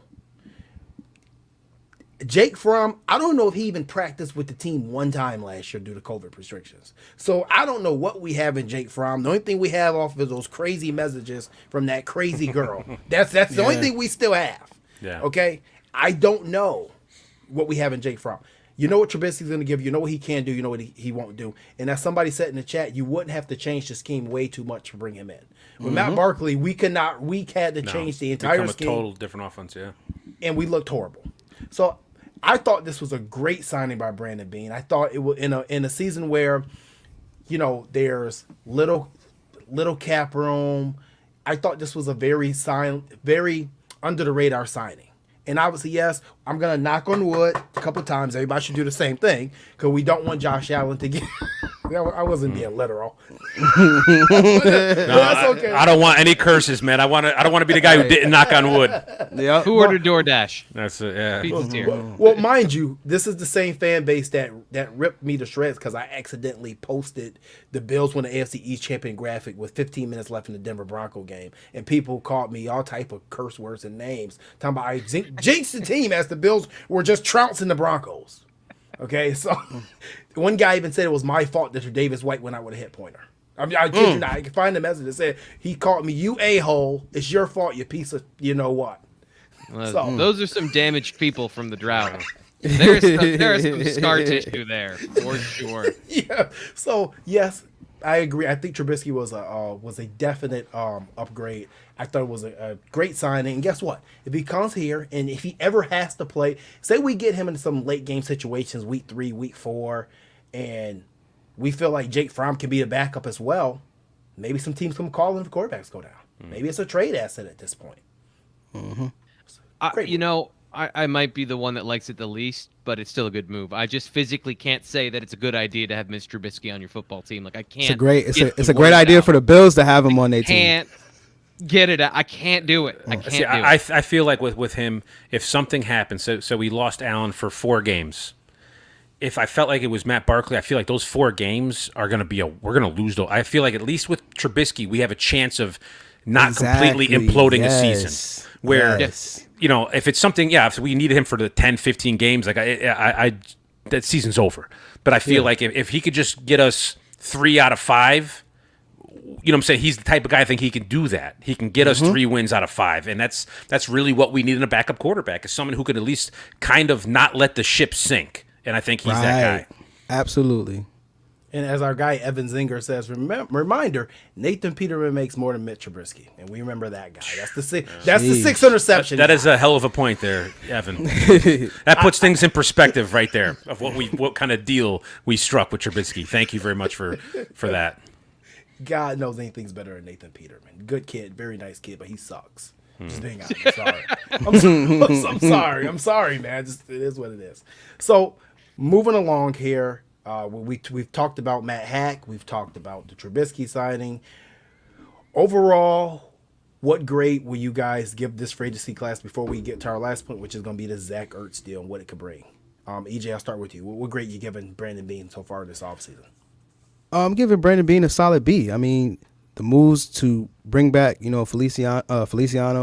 Jake Fromm, I don't know if he even practiced with the team one time last year due to COVID restrictions. So I don't know what we have in Jake Fromm. The only thing we have off is those crazy messages from that crazy girl. That's the only thing we still have. Yeah. Okay? I don't know what we have in Jake Fromm. You know what Trubisky's going to give. You know what he can do. You know what he won't do. And as somebody said in the chat, you wouldn't have to change the scheme way too much to bring him in. With Matt Barkley, we had to change the entire Become scheme. a total different offense, yeah. And we looked horrible. So I thought this was a great signing by Brandon Beane. I thought it was in a season where, there's little cap room. I thought this was a very under the radar signing. And obviously, yes, I'm gonna knock on wood a couple times. Everybody should do the same thing because we don't want Josh Allen to get. I wasn't being literal. That's okay. I don't want any curses, man. I don't want to be the guy who didn't knock on wood. Yeah. Who ordered DoorDash? That's it. Yeah. Pizza's here. Well, mind you, this is the same fan base that ripped me to shreds because I accidentally posted the Bills won the AFC East champion graphic with 15 minutes left in the Denver Bronco game, and people called me all type of curse words and names, talking about I jinxed the team as the Bills were just trouncing the Broncos. Okay, so one guy even said it was my fault that Davis White went out with a hit pointer. I kid you not. I can find the message that said he called me, "You a-hole. It's your fault, you piece of you know what." Well, those are some damaged people from the drought. There's some scar tissue there for sure. Yeah. So yes, I agree. I think Trubisky was a definite upgrade. I thought it was a great signing. And guess what? If he comes here and if he ever has to play, say we get him in some late game situations, week 3, week 4, and we feel like Jake Fromm can be a backup as well, maybe some teams come calling if quarterbacks go down. Maybe it's a trade asset at this point. I might be the one that likes it the least, but it's still a good move. I just physically can't say that it's a good idea to have Mr. Trubisky on your football team. Like I can't. It's a great idea for the Bills to have him on their team. Can't get it. I can't do it. I can't do it. I feel like with him, if something happens, so we lost Allen for 4 games. If I felt like it was Matt Barkley, I feel like those 4 games are going to we're going to lose those. I feel like at least with Trubisky, we have a chance of not completely imploding a season. Where, if it's something, if we needed him for the 10, 15 games, like I that season's over. But I feel like if he could just get us 3 out of 5, you know what I'm saying? He's the type of guy I think he can do that. He can get us 3 wins out of 5. And that's really what we need in a backup quarterback, is someone who can at least kind of not let the ship sink. And I think he's that guy. Absolutely. And as our guy Evan Zinger says, reminder, Nathan Peterman makes more than Mitch Trubisky. And we remember that guy. That's the 6th interception. That is a hell of a point there, Evan. That puts things in perspective right there of what kind of deal we struck with Trubisky. Thank you very much for that. God knows anything's better than Nathan Peterman. Good kid, very nice kid, but he sucks. Just being honest. I'm sorry. I'm sorry, man. Just, it is what it is. So moving along here, we've talked about Matt Hack. We've talked about the Trubisky signing. Overall, what grade will you guys give this free agency class before we get to our last point, which is going to be the Zack Ertz deal and what it could bring? EJ, I'll start with you. What grade you giving Brandon Beane so far this offseason? I'm giving Brandon Beane a solid B. I mean, the moves to bring back, Feliciano,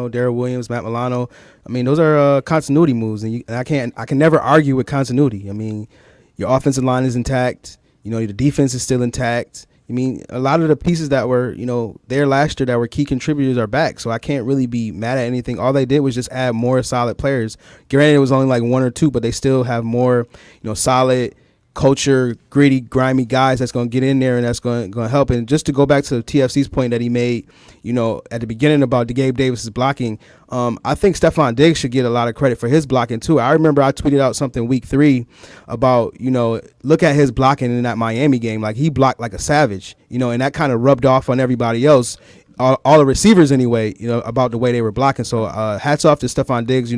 Daryl Williams, Matt Milano. I mean, those are continuity moves, and I can never argue with continuity. I mean, your offensive line is intact. The defense is still intact. I mean, a lot of the pieces that were, there last year that were key contributors are back, so I can't really be mad at anything. All they did was just add more solid players. Granted, it was only like 1 or 2, but they still have more, solid culture, gritty, grimy guys that's going to get in there and that's going to help. And just to go back to TFC's point that he made, at the beginning about the Gabe Davis's blocking, I think Stephon Diggs should get a lot of credit for his blocking too. I remember I tweeted out something week 3 about, look at his blocking in that Miami game. Like, he blocked like a savage, and that kind of rubbed off on everybody else. All the receivers anyway, about the way they were blocking. So hats off to Stephon Diggs,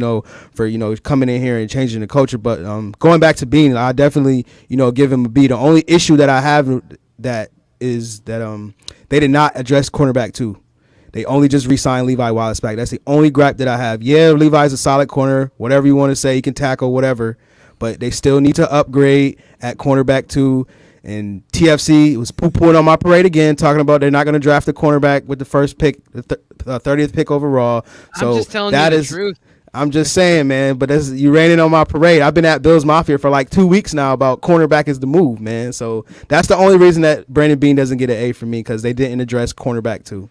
for, coming in here and changing the culture. But going back to Bean, I definitely, give him a B. The only issue that I have that is that they did not address cornerback 2. They only just re-signed Levi Wallace back. That's the only gripe that I have. Yeah, Levi's a solid corner, whatever you want to say, he can tackle, whatever. But they still need to upgrade at cornerback 2. And TFC was poo-pooing on my parade again, talking about they're not going to draft the cornerback with the first pick, the 30th pick overall. So I'm just telling you the truth. I'm just saying, man. But you raining on my parade. I've been at Bills Mafia for like 2 weeks now about cornerback is the move, man. So that's the only reason that Brandon Beane doesn't get an A from me, because they didn't address cornerback too.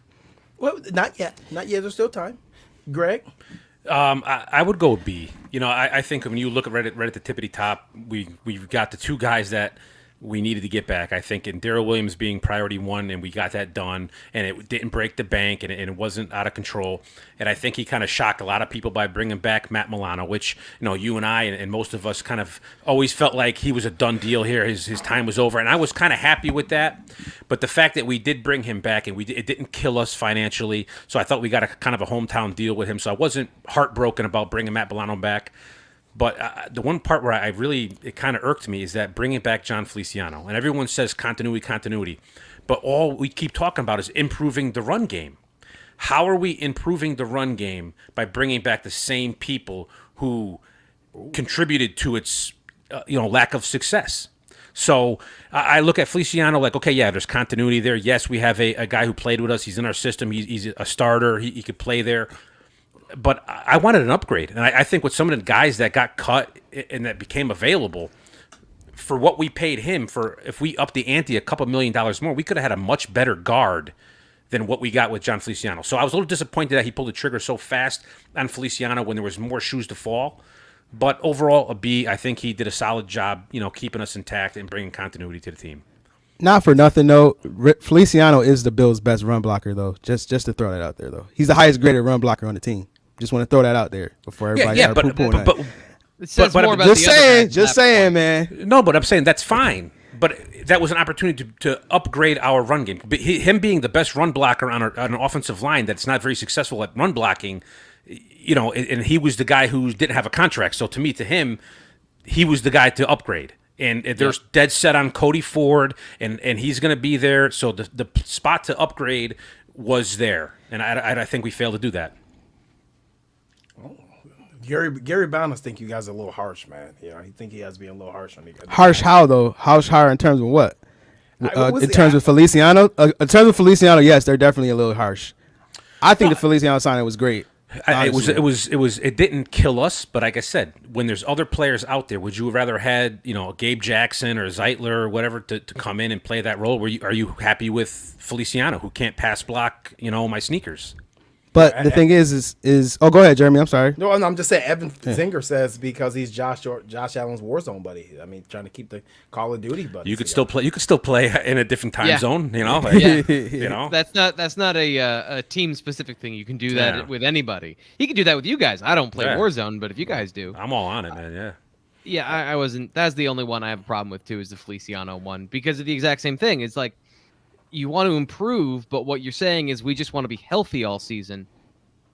Well, not yet. Not yet. There's still time. Greg? I would go B. I think when you look at right at the tippity top, we've got the two guys that we needed to get back. I think in Daryl Williams being priority 1, and we got that done, and it didn't break the bank, and it wasn't out of control. And I think he kind of shocked a lot of people by bringing back Matt Milano, which, you and I and most of us kind of always felt like he was a done deal here. His time was over, and I was kind of happy with that. But the fact that we did bring him back, and it didn't kill us financially, so I thought we got a kind of a hometown deal with him. So I wasn't heartbroken about bringing Matt Milano back. But the one part where it kind of irked me is that bringing back John Feliciano. And everyone says continuity. But all we keep talking about is improving the run game. How are we improving the run game by bringing back the same people who contributed to its lack of success? So I look at Feliciano like, okay, yeah, there's continuity there. Yes, we have a guy who played with us. He's in our system. He's a starter. He could play there. But I wanted an upgrade. And I think with some of the guys that got cut and that became available, for what we paid him, for if we upped the ante a couple $1 million more, we could have had a much better guard than what we got with John Feliciano. So I was a little disappointed that he pulled the trigger so fast on Feliciano when there was more shoes to fall. But overall, a B. I think he did a solid job, keeping us intact and bringing continuity to the team. Not for nothing, though. Feliciano is the Bills' best run blocker, though. Just to throw that out there, though. He's the highest graded run blocker on the team. Just want to throw that out there before everybody starts poo-pooing that. It says more about just saying, man. No, but I'm saying that's fine. But that was an opportunity to upgrade our run game. Him being the best run blocker on an offensive line that's not very successful at run blocking, and he was the guy who didn't have a contract. So to him, he was the guy to upgrade. And they're dead set on Cody Ford, and he's going to be there. So the spot to upgrade was there, and I think we failed to do that. Gary Bounds think you guys are a little harsh, man. He think he has to be a little harsh on you guys. Harsh how, though? Harsh how in terms of what? In terms of Feliciano? In terms of Feliciano, yes, they're definitely a little harsh. I think the Feliciano signing was great. It didn't kill us, but like I said, when there's other players out there, would you have rather had Gabe Jackson or Zeitler or whatever to come in and play that role? Are you happy with Feliciano, who can't pass block my sneakers? But the thing is oh, go ahead, Jeremy. I'm sorry. No, I'm just saying. Evan Zinger says because he's Josh Allen's Warzone buddy. I mean, trying to keep the Call of Duty buddy. You could still play. You could still play in a different time zone. That's not a team specific thing. You can do that with anybody. He can do that with you guys. I don't play Warzone, but if you guys do, I'm all on it, man. Yeah. Yeah, I wasn't. That's the only one I have a problem with too. Is the Feliciano one because of the exact same thing. It's like, you want to improve, but what you're saying is we just want to be healthy all season.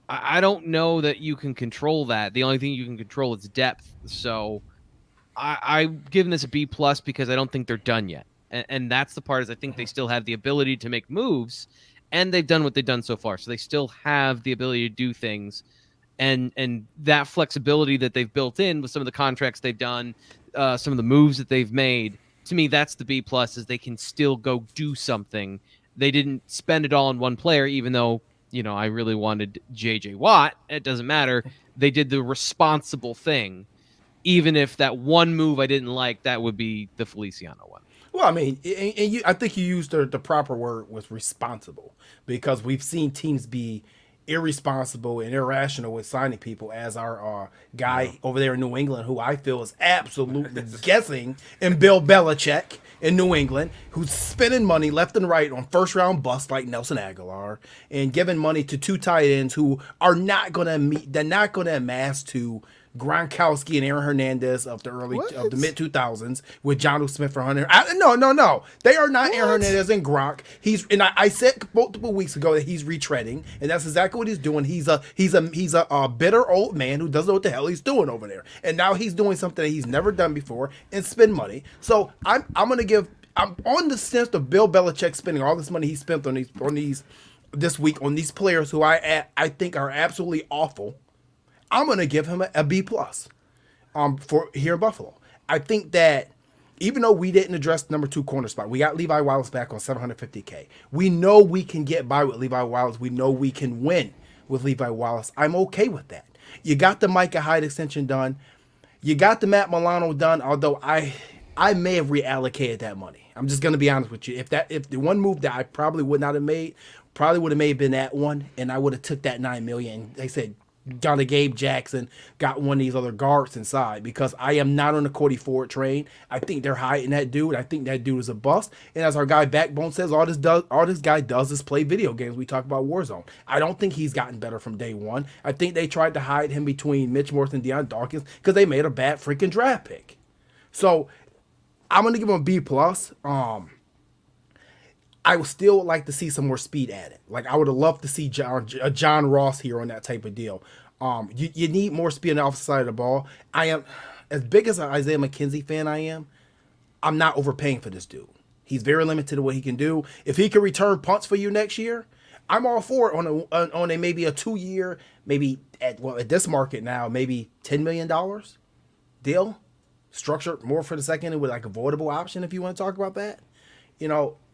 I don't know that you can control that. The only thing you can control is depth. So I've given this a B+ because I don't think they're done yet. And that's the part is I think they still have the ability to make moves, and they've done what they've done so far. So they still have the ability to do things. And that flexibility that they've built in with some of the contracts they've done, some of the moves that they've made, to me, that's the B+, is they can still go do something. They didn't spend it all on one player, even though, I really wanted J.J. Watt. It doesn't matter. They did the responsible thing. Even if that one move I didn't like, that would be the Feliciano one. Well, I mean, I think you used the proper word was responsible, because we've seen teams be irresponsible and irrational with signing people as our guy over there in New England, who I feel is absolutely guessing, and Bill Belichick in New England, who's spending money left and right on first round busts like Nelson Aguilar and giving money to 2 tight ends who are not going to meet. They're not going to amass to Gronkowski and Aaron Hernandez of the mid 2000s with Jonnu Smith for 100. No. They are not Aaron Hernandez and Gronk. I said multiple weeks ago that he's retreading, and that's exactly what he's doing. He's a bitter old man who doesn't know what the hell he's doing over there. And now he's doing something that he's never done before and spend money. So I'm on the sense of Bill Belichick spending all this money he spent on these this week on these players who I think are absolutely awful. I'm going to give him a B plus for here in Buffalo. I think that even though we didn't address the number 2 corner spot, we got Levi Wallace back on $750K. We know we can get by with Levi Wallace. We know we can win with Levi Wallace. I'm okay with that. You got the Micah Hyde extension done. You got the Matt Milano done, although I may have reallocated that money. I'm just going to be honest with you. If the one move that I probably would not have made, been that one, and I would have took that $9 million. They said, got a Gabe Jackson, got one of these other guards inside, because I am not on the Cody Ford train. I think they're hiding that dude. I think that dude is a bust. And as our guy Backbone says, all this guy does is play video games. We talk about Warzone. I don't think he's gotten better from day one. I think they tried to hide him between Mitch Morse and Deion Dawkins because they made a bad freaking draft pick. So I'm going to give him a B plus. I would still like to see some more speed added. Like, I would have loved to see John Ross here on that type of deal. You need more speed on the offensive side of the ball. I am, as big as an Isaiah McKenzie fan I'm not overpaying for this dude. He's very limited in what he can do. If he can return punts for you next year, I'm all for it on a maybe a 2-year, maybe at this market now, maybe $10 million deal. Structured more for the second with like a voidable option if you want to talk about that.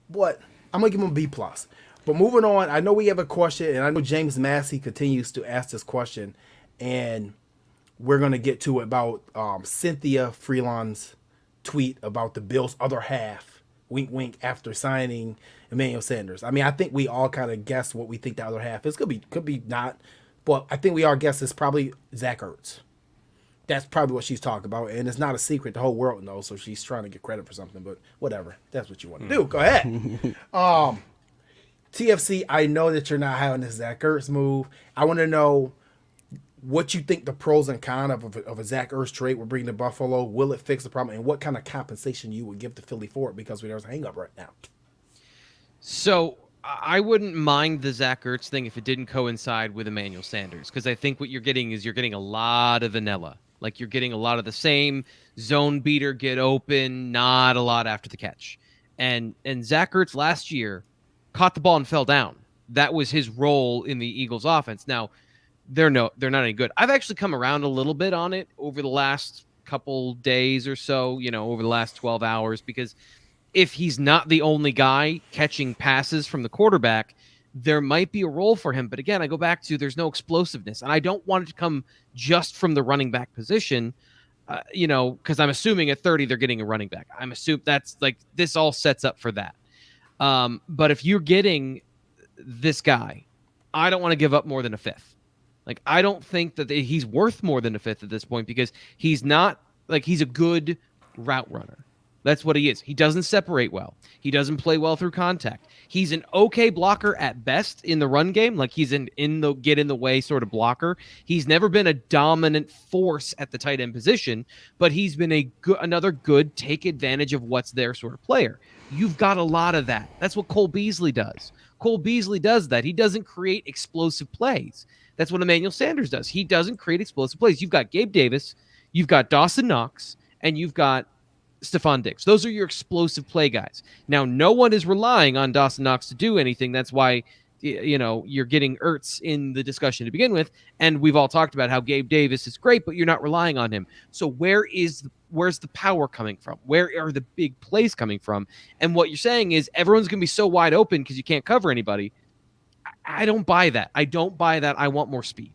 But I'm going to give him a B plus. But moving on, I know we have a question, and I know James Massey continues to ask this question, and we're going to get to it about Cynthia Freeland's tweet about the Bills' other half, wink, wink, after signing Emmanuel Sanders. I mean, I think we all kind of guessed what we think the other half is. Could be not, but I think we all guess it's probably Zack Ertz. That's probably what she's talking about, and it's not a secret. The whole world knows, so she's trying to get credit for something, but whatever. That's what you want to do. Go ahead. TFC, I know that you're not high on this Zack Ertz move. I want to know what you think the pros and cons of a Zack Ertz trade will bring to Buffalo. Will it fix the problem, and what kind of compensation you would give to Philly for it, because there's a hang-up right now. So I wouldn't mind the Zack Ertz thing if it didn't coincide with Emmanuel Sanders, because I think what you're getting is a lot of vanilla. Like, you're getting a lot of the same zone beater, get open, not a lot after the catch. And Zack Ertz last year caught the ball and fell down. That was his role in the Eagles offense. Now, they're not any good. I've actually come around a little bit on it over the last couple days or so, over the last 12 hours, because if he's not the only guy catching passes from the quarterback, there might be a role for him. But again, I go back to there's no explosiveness, and I don't want it to come just from the running back position, because I'm assuming at 30 they're getting a running back. I'm assuming that's like this all sets up for that. But if you're getting this guy, I don't want to give up more than a fifth. Like, I don't think that he's worth more than a fifth at this point, because he's not like he's a good route runner. That's what he is. He doesn't separate well. He doesn't play well through contact. He's an okay blocker at best in the run game. Like, he's in the get in the way sort of blocker. He's never been a dominant force at the tight end position, but he's been another good take advantage of what's there sort of player. You've got a lot of that. That's what Cole Beasley does. Cole Beasley does that. He doesn't create explosive plays. That's what Emmanuel Sanders does. He doesn't create explosive plays. You've got Gabe Davis, you've got Dawson Knox, and you've got Stephon Diggs. Those are your explosive play guys. Now, no one is relying on Dawson Knox to do anything. That's why, you're getting Ertz in the discussion to begin with. And we've all talked about how Gabe Davis is great, but you're not relying on him. So where's the power coming from? Where are the big plays coming from? And what you're saying is everyone's going to be so wide open because you can't cover anybody. I don't buy that. I don't buy that. I want more speed.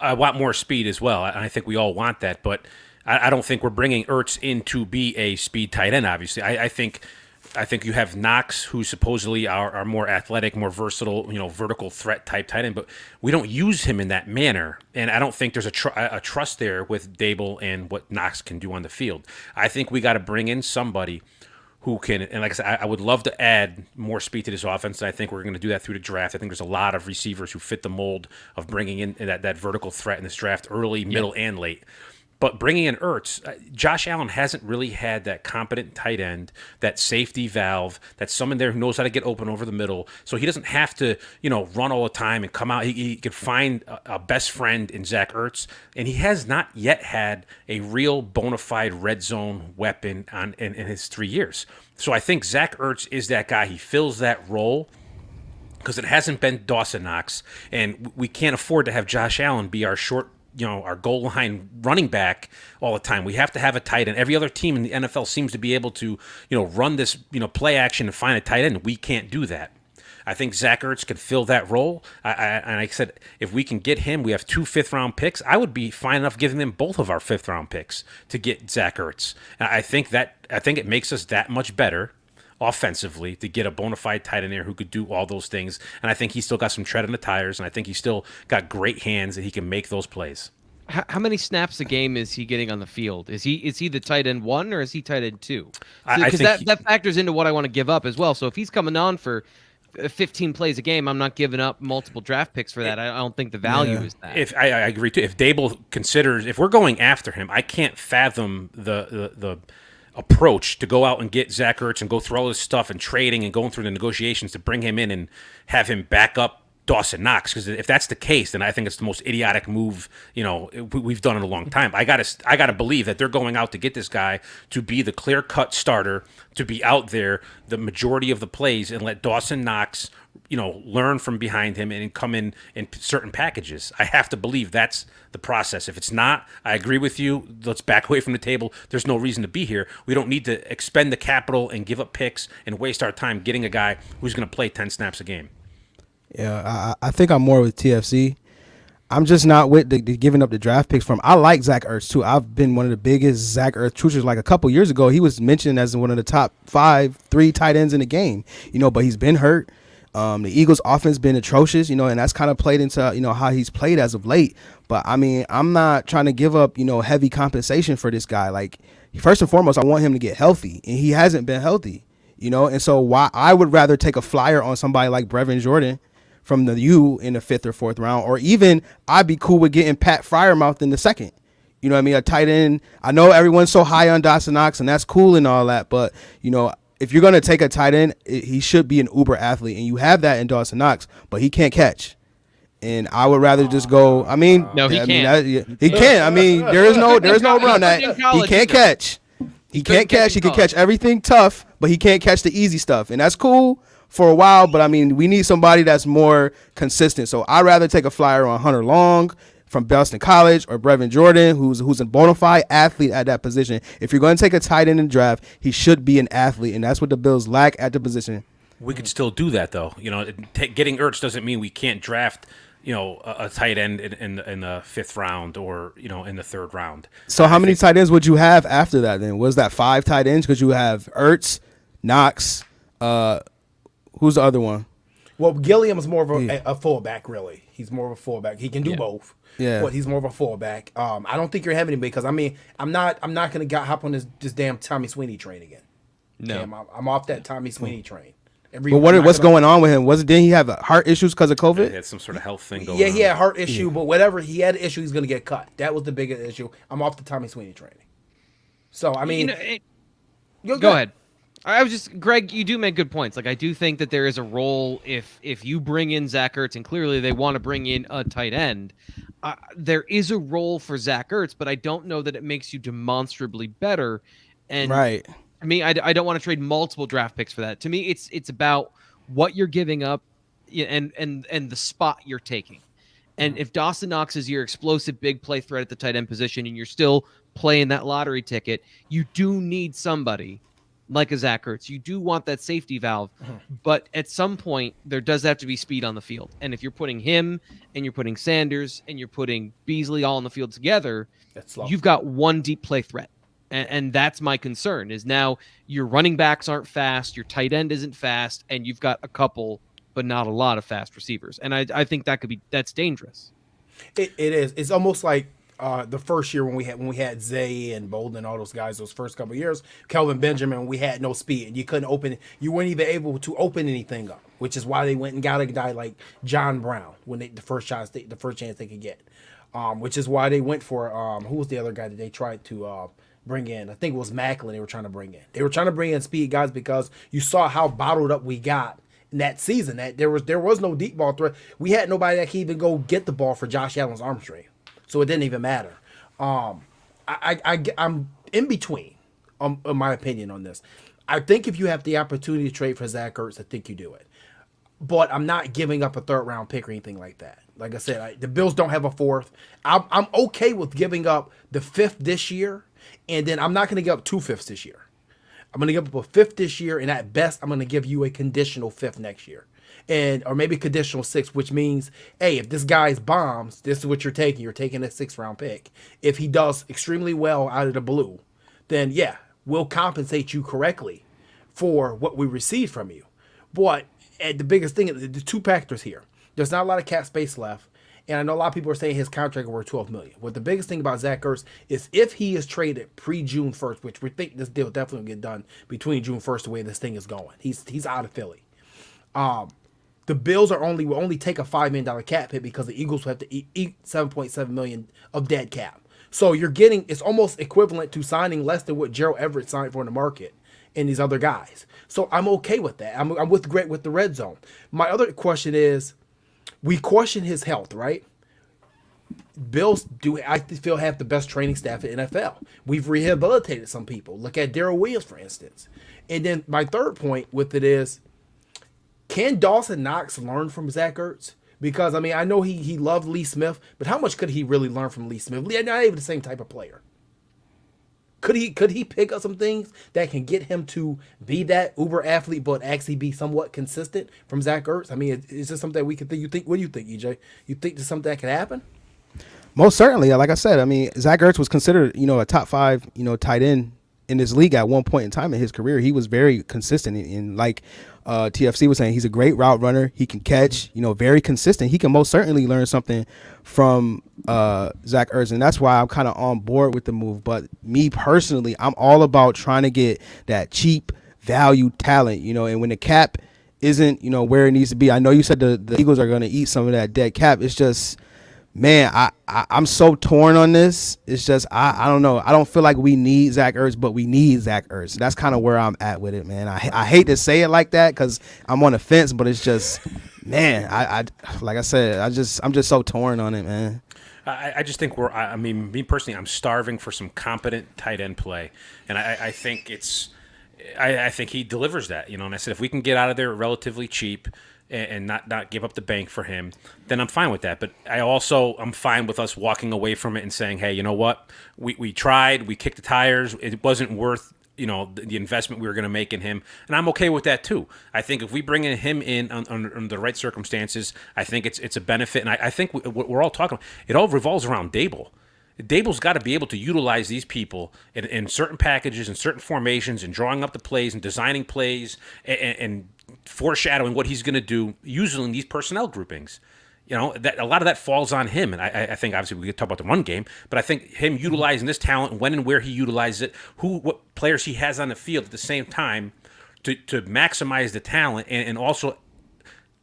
I want more speed as well. I think we all want that, but I don't think we're bringing Ertz in to be a speed tight end, obviously. I think I think you have Knox, who supposedly are more athletic, more versatile, vertical threat type tight end, but we don't use him in that manner. And I don't think there's a trust there with Dable and what Knox can do on the field. I think we got to bring in somebody who can, and like I said, I would love to add more speed to this offense, and I think we're going to do that through the draft. I think there's a lot of receivers who fit the mold of bringing in that vertical threat in this draft, early, middle, and late. But bringing in Ertz, Josh Allen hasn't really had that competent tight end, that safety valve, that someone there who knows how to get open over the middle. So he doesn't have to, run all the time and come out. He could find a best friend in Zack Ertz, and he has not yet had a real bona fide red zone weapon in his 3 years. So I think Zack Ertz is that guy. He fills that role because it hasn't been Dawson Knox, and we can't afford to have Josh Allen be our short, our goal line running back all the time. We have to have a tight end. Every other team in the NFL seems to be able to, run this, play action and find a tight end. We can't do that. I think Zack Ertz can fill that role. And I said, if we can get him, we have 2 5th-round picks. I would be fine enough giving them both of our 5th-round picks to get Zack Ertz. And I think it makes us that much better offensively to get a bona fide tight end there who could do all those things. And I think he's still got some tread on the tires, and I think he's still got great hands and he can make those plays. How many snaps a game is he getting on the field? Is he the tight end 1 or is he tight end 2? I Because that factors into what I want to give up as well. So if he's coming on for 15 plays a game, I'm not giving up multiple draft picks for that. I don't think the value is that. If I agree too. If Dable considers, if we're going after him, I can't fathom the approach to go out and get Zack Ertz and go through all this stuff and trading and going through the negotiations to bring him in and have him back up Dawson Knox. Because if that's the case, then I think it's the most idiotic move we've done in a long time. I gotta believe that they're going out to get this guy to be the clear-cut starter, to be out there the majority of the plays, and let Dawson Knox learn from behind him and come in certain packages. I have to believe that's the process. If it's not, I agree with you. Let's back away from the table. There's no reason to be here. We don't need to expend the capital and give up picks and waste our time getting a guy who's going to play 10 snaps a game. Yeah, I think I'm more with TFC. I'm just not with the giving up the draft picks from. I like Zack Ertz too. I've been one of the biggest Zack Ertz truthers. Like a couple years ago, he was mentioned as one of the top 3 tight ends in the game. But he's been hurt. The Eagles' offense been atrocious, and that's kind of played into how he's played as of late. But I mean, I'm not trying to give up heavy compensation for this guy. Like, first and foremost, I want him to get healthy, and he hasn't been healthy. And so why I would rather take a flyer on somebody like Brevin Jordan from the U in the 5th or 4th round, or even I'd be cool with getting Pat Freiermuth in the 2nd. You know what I mean? A tight end. I know everyone's so high on Dawson Knox, and that's cool and all that, but if you're going to take a tight end, he should be an uber athlete, and you have that in Dawson Knox, but he can't catch. And I would rather just go. I mean, no, he can't. He can't. I mean, there is no around that. He can't catch. He can't catch. He can catch everything tough, but he can't catch the easy stuff, and that's cool for a while. But I mean, we need somebody that's more consistent. So I'd rather take a flyer on Hunter Long from Boston College or Brevin Jordan, who's a bona fide athlete at that position. If you're going to take a tight end in the draft, he should be an athlete, and that's what the Bills lack at the position. We could still do that, though. Getting Ertz doesn't mean we can't draft, a tight end in the 5th round or, in the 3rd round. So how many tight ends would you have after that then? Was that 5 tight ends? Because you have Ertz, Knox, who's the other one? Well, Gilliam's more of a fullback, really. He's more of a fullback. He can do both. Yeah, but he's more of a fullback. I don't think you're having him because I'm not going to hop on this damn Tommy Sweeney train again. No, okay, I'm off that Tommy Sweeney train. But what's going on with him? Didn't he have heart issues because of COVID? He had some sort of health thing going on. Yeah, he had a heart issue, but whatever he had an issue, he's going to get cut. That was the biggest issue. I'm off the Tommy Sweeney training. So I mean, go ahead. I was just, Greg, you do make good points. Like, I do think that there is a role if you bring in Zack Ertz, and clearly they want to bring in a tight end. There is a role for Zack Ertz, but I don't know that it makes you demonstrably better. And right. I mean, I don't want to trade multiple draft picks for that. To me, it's about what you're giving up and the spot you're taking. And if Dawson Knox is your explosive big play threat at the tight end position and you're still playing that lottery ticket, you do need somebody like a Zack Ertz. You do want that safety valve, but at some point there does have to be speed on the field. And if you're putting him and you're putting Sanders and you're putting Beasley all on the field together, you've got one deep play threat. And that's my concern is now your running backs aren't fast, your tight end isn't fast, and you've got a couple, but not a lot of fast receivers. And I think that's dangerous. It is. It's almost like the first year when we had Zay and Bolden and all those guys, those first couple of years, Kelvin Benjamin, we had no speed. You couldn't open, you weren't even able to open anything up, which is why they went and got a guy like John Brown when the first chance they could get. Which is why they went for who was the other guy that they tried to bring in? I think it was Macklin they were trying to bring in. They were trying to bring in speed guys because you saw how bottled up we got in that season. That there was no deep ball threat. We had nobody that could even go get the ball for Josh Allen's arm strength. So it didn't even matter. I'm in between, in my opinion on this. I think if you have the opportunity to trade for Zack Ertz, I think you do it. But I'm not giving up a third-round pick or anything like that. Like I said, the Bills don't have a fourth. I'm okay with giving up the fifth this year, and then I'm not going to give up 2 fifths this year. I'm going to give up a fifth this year, and at best, I'm going to give you a conditional fifth next year. Or maybe conditional 6, which means, hey, if this guy's bombs, this is what you're taking. You're taking a 6th-round pick. If he does extremely well out of the blue, then, yeah, we'll compensate you correctly for what we receive from you. But the biggest thing, the 2 factors here. There's not a lot of cap space left. And I know a lot of people are saying his contract worth $12 million. But the biggest thing about Zack Ertz is if he is traded pre-June 1st, which we think this deal definitely will get done between June 1st, the way this thing is going. He's out of Philly. The Bills will only take a $5 million cap hit because the Eagles will have to eat $7.7 million of dead cap. So it's almost equivalent to signing less than what Daryl Everett signed for in the market and these other guys. So I'm okay with that. I'm with Greg with the red zone. My other question is, we question his health, right? Bills I feel have the best training staff in NFL. We've rehabilitated some people. Look at Daryl Williams, for instance. And then my third point with it is, can Dawson Knox learn from Zack Ertz? Because, I mean, I know he loved Lee Smith, but how much could he really learn from Lee Smith? Not even the same type of player. Could he pick up some things that can get him to be that uber athlete, but actually be somewhat consistent from Zack Ertz? I mean, is this something that we can think? What do you think, EJ? You think there's something that can happen? Most certainly. Like I said, I mean, Zack Ertz was considered, a top 5, tight end in this league at one point in time in his career. He was very consistent and like TFC was saying, he's a great route runner. He can catch, very consistent. He can most certainly learn something from Zack Ertz, and that's why I'm kind of on board with the move. But me personally, I'm all about trying to get that cheap value talent, and when the cap isn't, where it needs to be. I know you said the Eagles are going to eat some of that dead cap. It's just, man, I'm so torn on this. It's just, I don't know. I don't feel like we need Zack Ertz, but we need Zack Ertz. That's kind of where I'm at with it, man. I hate to say it like that because I'm on the fence, but it's just, man, I like I said, I'm just so torn on it, man. I just think me personally, I'm starving for some competent tight end play. And I think I think he delivers that, and I said, if we can get out of there relatively cheap, and not give up the bank for him, then I'm fine with that. But I'm fine with us walking away from it and saying, hey, you know what? We tried, we kicked the tires. It wasn't worth, the investment we were going to make in him. And I'm okay with that too. I think if we bring him in under the right circumstances, I think it's a benefit. And I think what we're all talking about, it all revolves around Dable. Dable's got to be able to utilize these people in certain packages and certain formations and drawing up the plays and designing plays and foreshadowing what he's going to do, using these personnel groupings. That a lot of that falls on him. And I think, obviously, we could talk about the run game, but I think him utilizing this talent, when and where he utilizes it, what players he has on the field at the same time to maximize the talent and also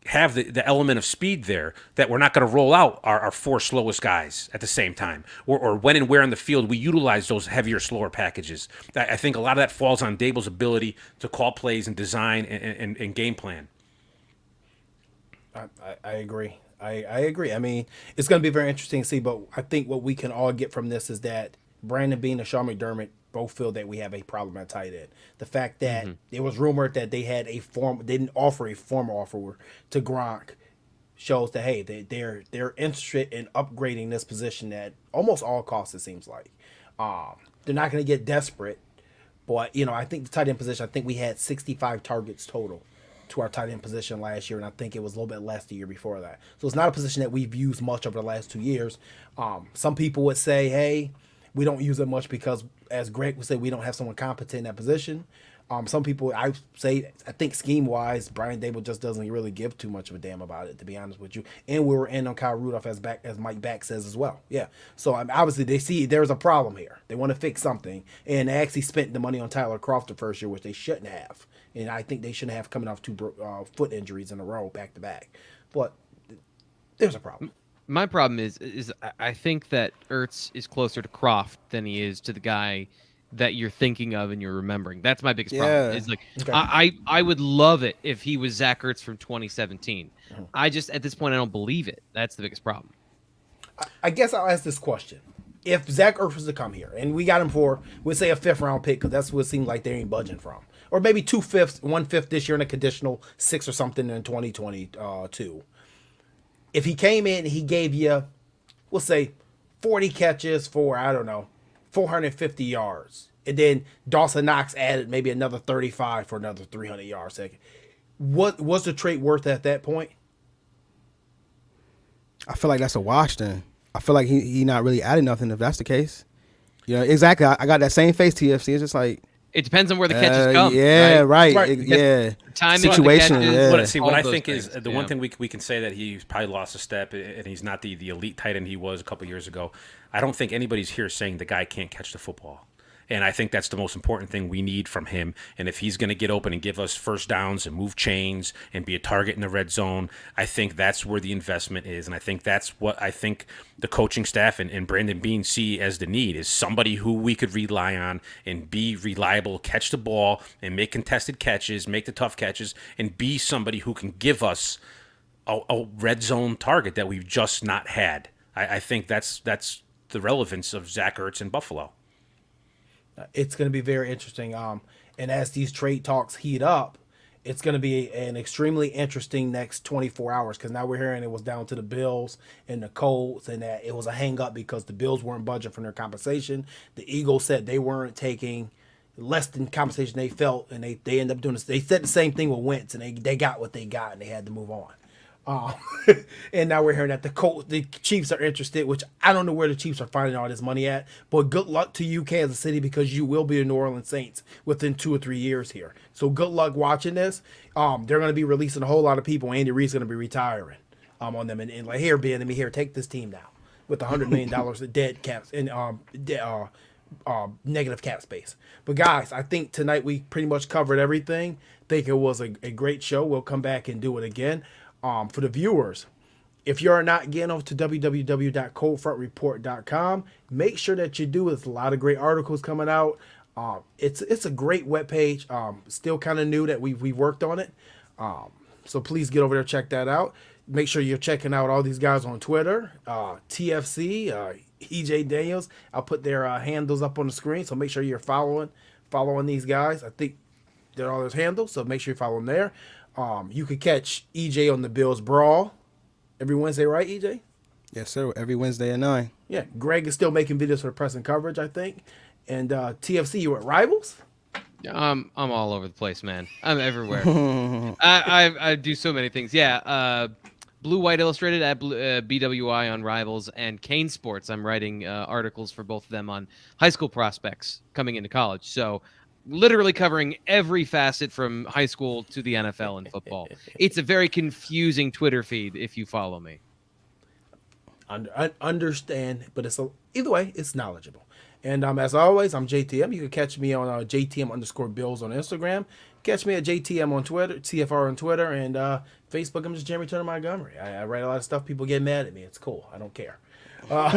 have the element of speed there, that we're not going to roll out our 4 slowest guys at the same time, or when and where in the field we utilize those heavier, slower packages. I think a lot of that falls on Dable's ability to call plays and design and game plan. I agree. I agree. I mean, it's going to be very interesting to see, but I think what we can all get from this is that Brandon Beane and Sean McDermott both feel that we have a problem at tight end. The fact that it was rumored that they had didn't offer a formal offer to Gronk shows that, hey, they're interested in upgrading this position at almost all costs, it seems like. They're not going to get desperate, but, I think the tight end position, I think we had 65 targets total to our tight end position last year, and I think it was a little bit less the year before that. So it's not a position that we've used much over the last 2 years. Some people would say, hey, we don't use it much because, as Greg would say, we don't have someone competent in that position. Some people, I think scheme-wise, Brian Dable just doesn't really give too much of a damn about it, to be honest with you. And we were in on Kyle Rudolph, as Mike Back says as well. Yeah. So obviously they see there's a problem here. They want to fix something. And they actually spent the money on Tyler Kroft the first year, which they shouldn't have. And I think they shouldn't have coming off 2 foot injuries in a row back-to-back. But there's a problem. My problem is I think that Ertz is closer to Kroft than he is to the guy that you're thinking of and you're remembering. That's my biggest problem. Is like I would love it if he was Zack Ertz from 2017. I just at this point I don't believe it. That's the biggest problem. I guess I'll ask this question: if Zack Ertz was to come here and we got him for, we'll say a 5th round pick, because that's what it seems like they ain't budging from, or maybe 2 5ths, 1/5 this year and a conditional 6 or something in 2022. If he came in and he gave you, we'll say 40 catches for, I don't know, 450 yards. And then Dawson Knox added maybe another 35 for another 300 yards. What was the trade worth at that point? I feel like that's a wash then. I feel like he not really adding nothing if that's the case. Yeah, exactly. I got that same face, TFC. It's just like, it depends on where the catches come. Yeah, right. Yeah. Timing Situation. What I think is the one thing we can say that he's probably lost a step, and he's not the elite tight end he was a couple years ago. I don't think anybody's here saying the guy can't catch the football. And I think that's the most important thing we need from him. And if he's going to get open and give us first downs and move chains and be a target in the red zone, I think that's where the investment is. And I think that's what I think the coaching staff and Brandon Beane see as the need, is somebody who we could rely on and be reliable, catch the ball and make contested catches, make the tough catches, and be somebody who can give us a red zone target that we've just not had. I think that's the relevance of Zack Ertz in Buffalo. It's going to be very interesting. And as these trade talks heat up, it's going to be an extremely interesting next 24 hours, because now we're hearing it was down to the Bills and the Colts, and that it was a hang-up because the Bills weren't budgeting for their compensation. The Eagles said they weren't taking less than compensation they felt, and they ended up doing this. They said the same thing with Wentz, and they got what they got, and they had to move on. And now we're hearing that the Chiefs are interested, which I don't know where the Chiefs are finding all this money at, but good luck to you, Kansas City, because you will be the New Orleans Saints within 2 or 3 years here. So good luck watching this. They're going to be releasing a whole lot of people. Andy Reid's going to be retiring on them, and like, here, Ben, let me take this team now with $100 million of dead caps and negative cap space. But guys, I think tonight we pretty much covered everything. Think it was a great show. We'll come back and do it again. For the viewers, if you're not getting over to www.coldfrontreport.com, make sure that you do. There's a lot of great articles coming out. It's a great webpage. Still kind of new that we've worked on it. So please get over there, check that out. Make sure you're checking out all these guys on Twitter, TFC, EJ Daniels. I'll put their handles up on the screen, so make sure you're following these guys. I think they're all their handles, so make sure you follow them there. You could catch EJ on the Bills Brawl every Wednesday, right, EJ? Yes, sir. Every Wednesday at 9. Yeah. Greg is still making videos for the press and coverage, I think. And TFC, you at Rivals? I'm all over the place, man. I'm everywhere. I do so many things. Yeah. Blue White Illustrated at BWI on Rivals, and Kane Sports. I'm writing articles for both of them on high school prospects coming into college. So literally covering every facet from high school to the NFL and football. It's a very confusing Twitter feed if you follow me. Understand, but either way, it's knowledgeable. And as always, I'm JTM. You can catch me on JTM_Bills on Instagram. Catch me at JTM on Twitter, TFR on Twitter, and Facebook. I'm just Jeremy Turner Montgomery. I write a lot of stuff. People get mad at me. It's cool. I don't care. But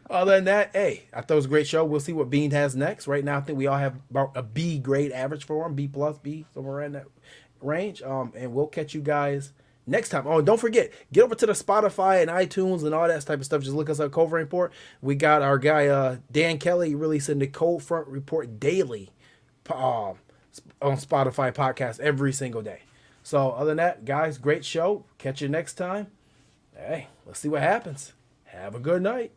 other than that, hey, I thought it was a great show. We'll see what Bean has next. Right now, I think we all have about a B grade average for him, B plus, B, somewhere in that range. And we'll catch you guys next time. Oh, don't forget, get over to the Spotify and iTunes and all that type of stuff. Just look us up, Cold Front Report. We got our guy Dan Kelly releasing the Cold Front Report daily on Spotify podcast every single day. So other than that, guys, great show. Catch you next time. Hey, let's see what happens. Have a good night.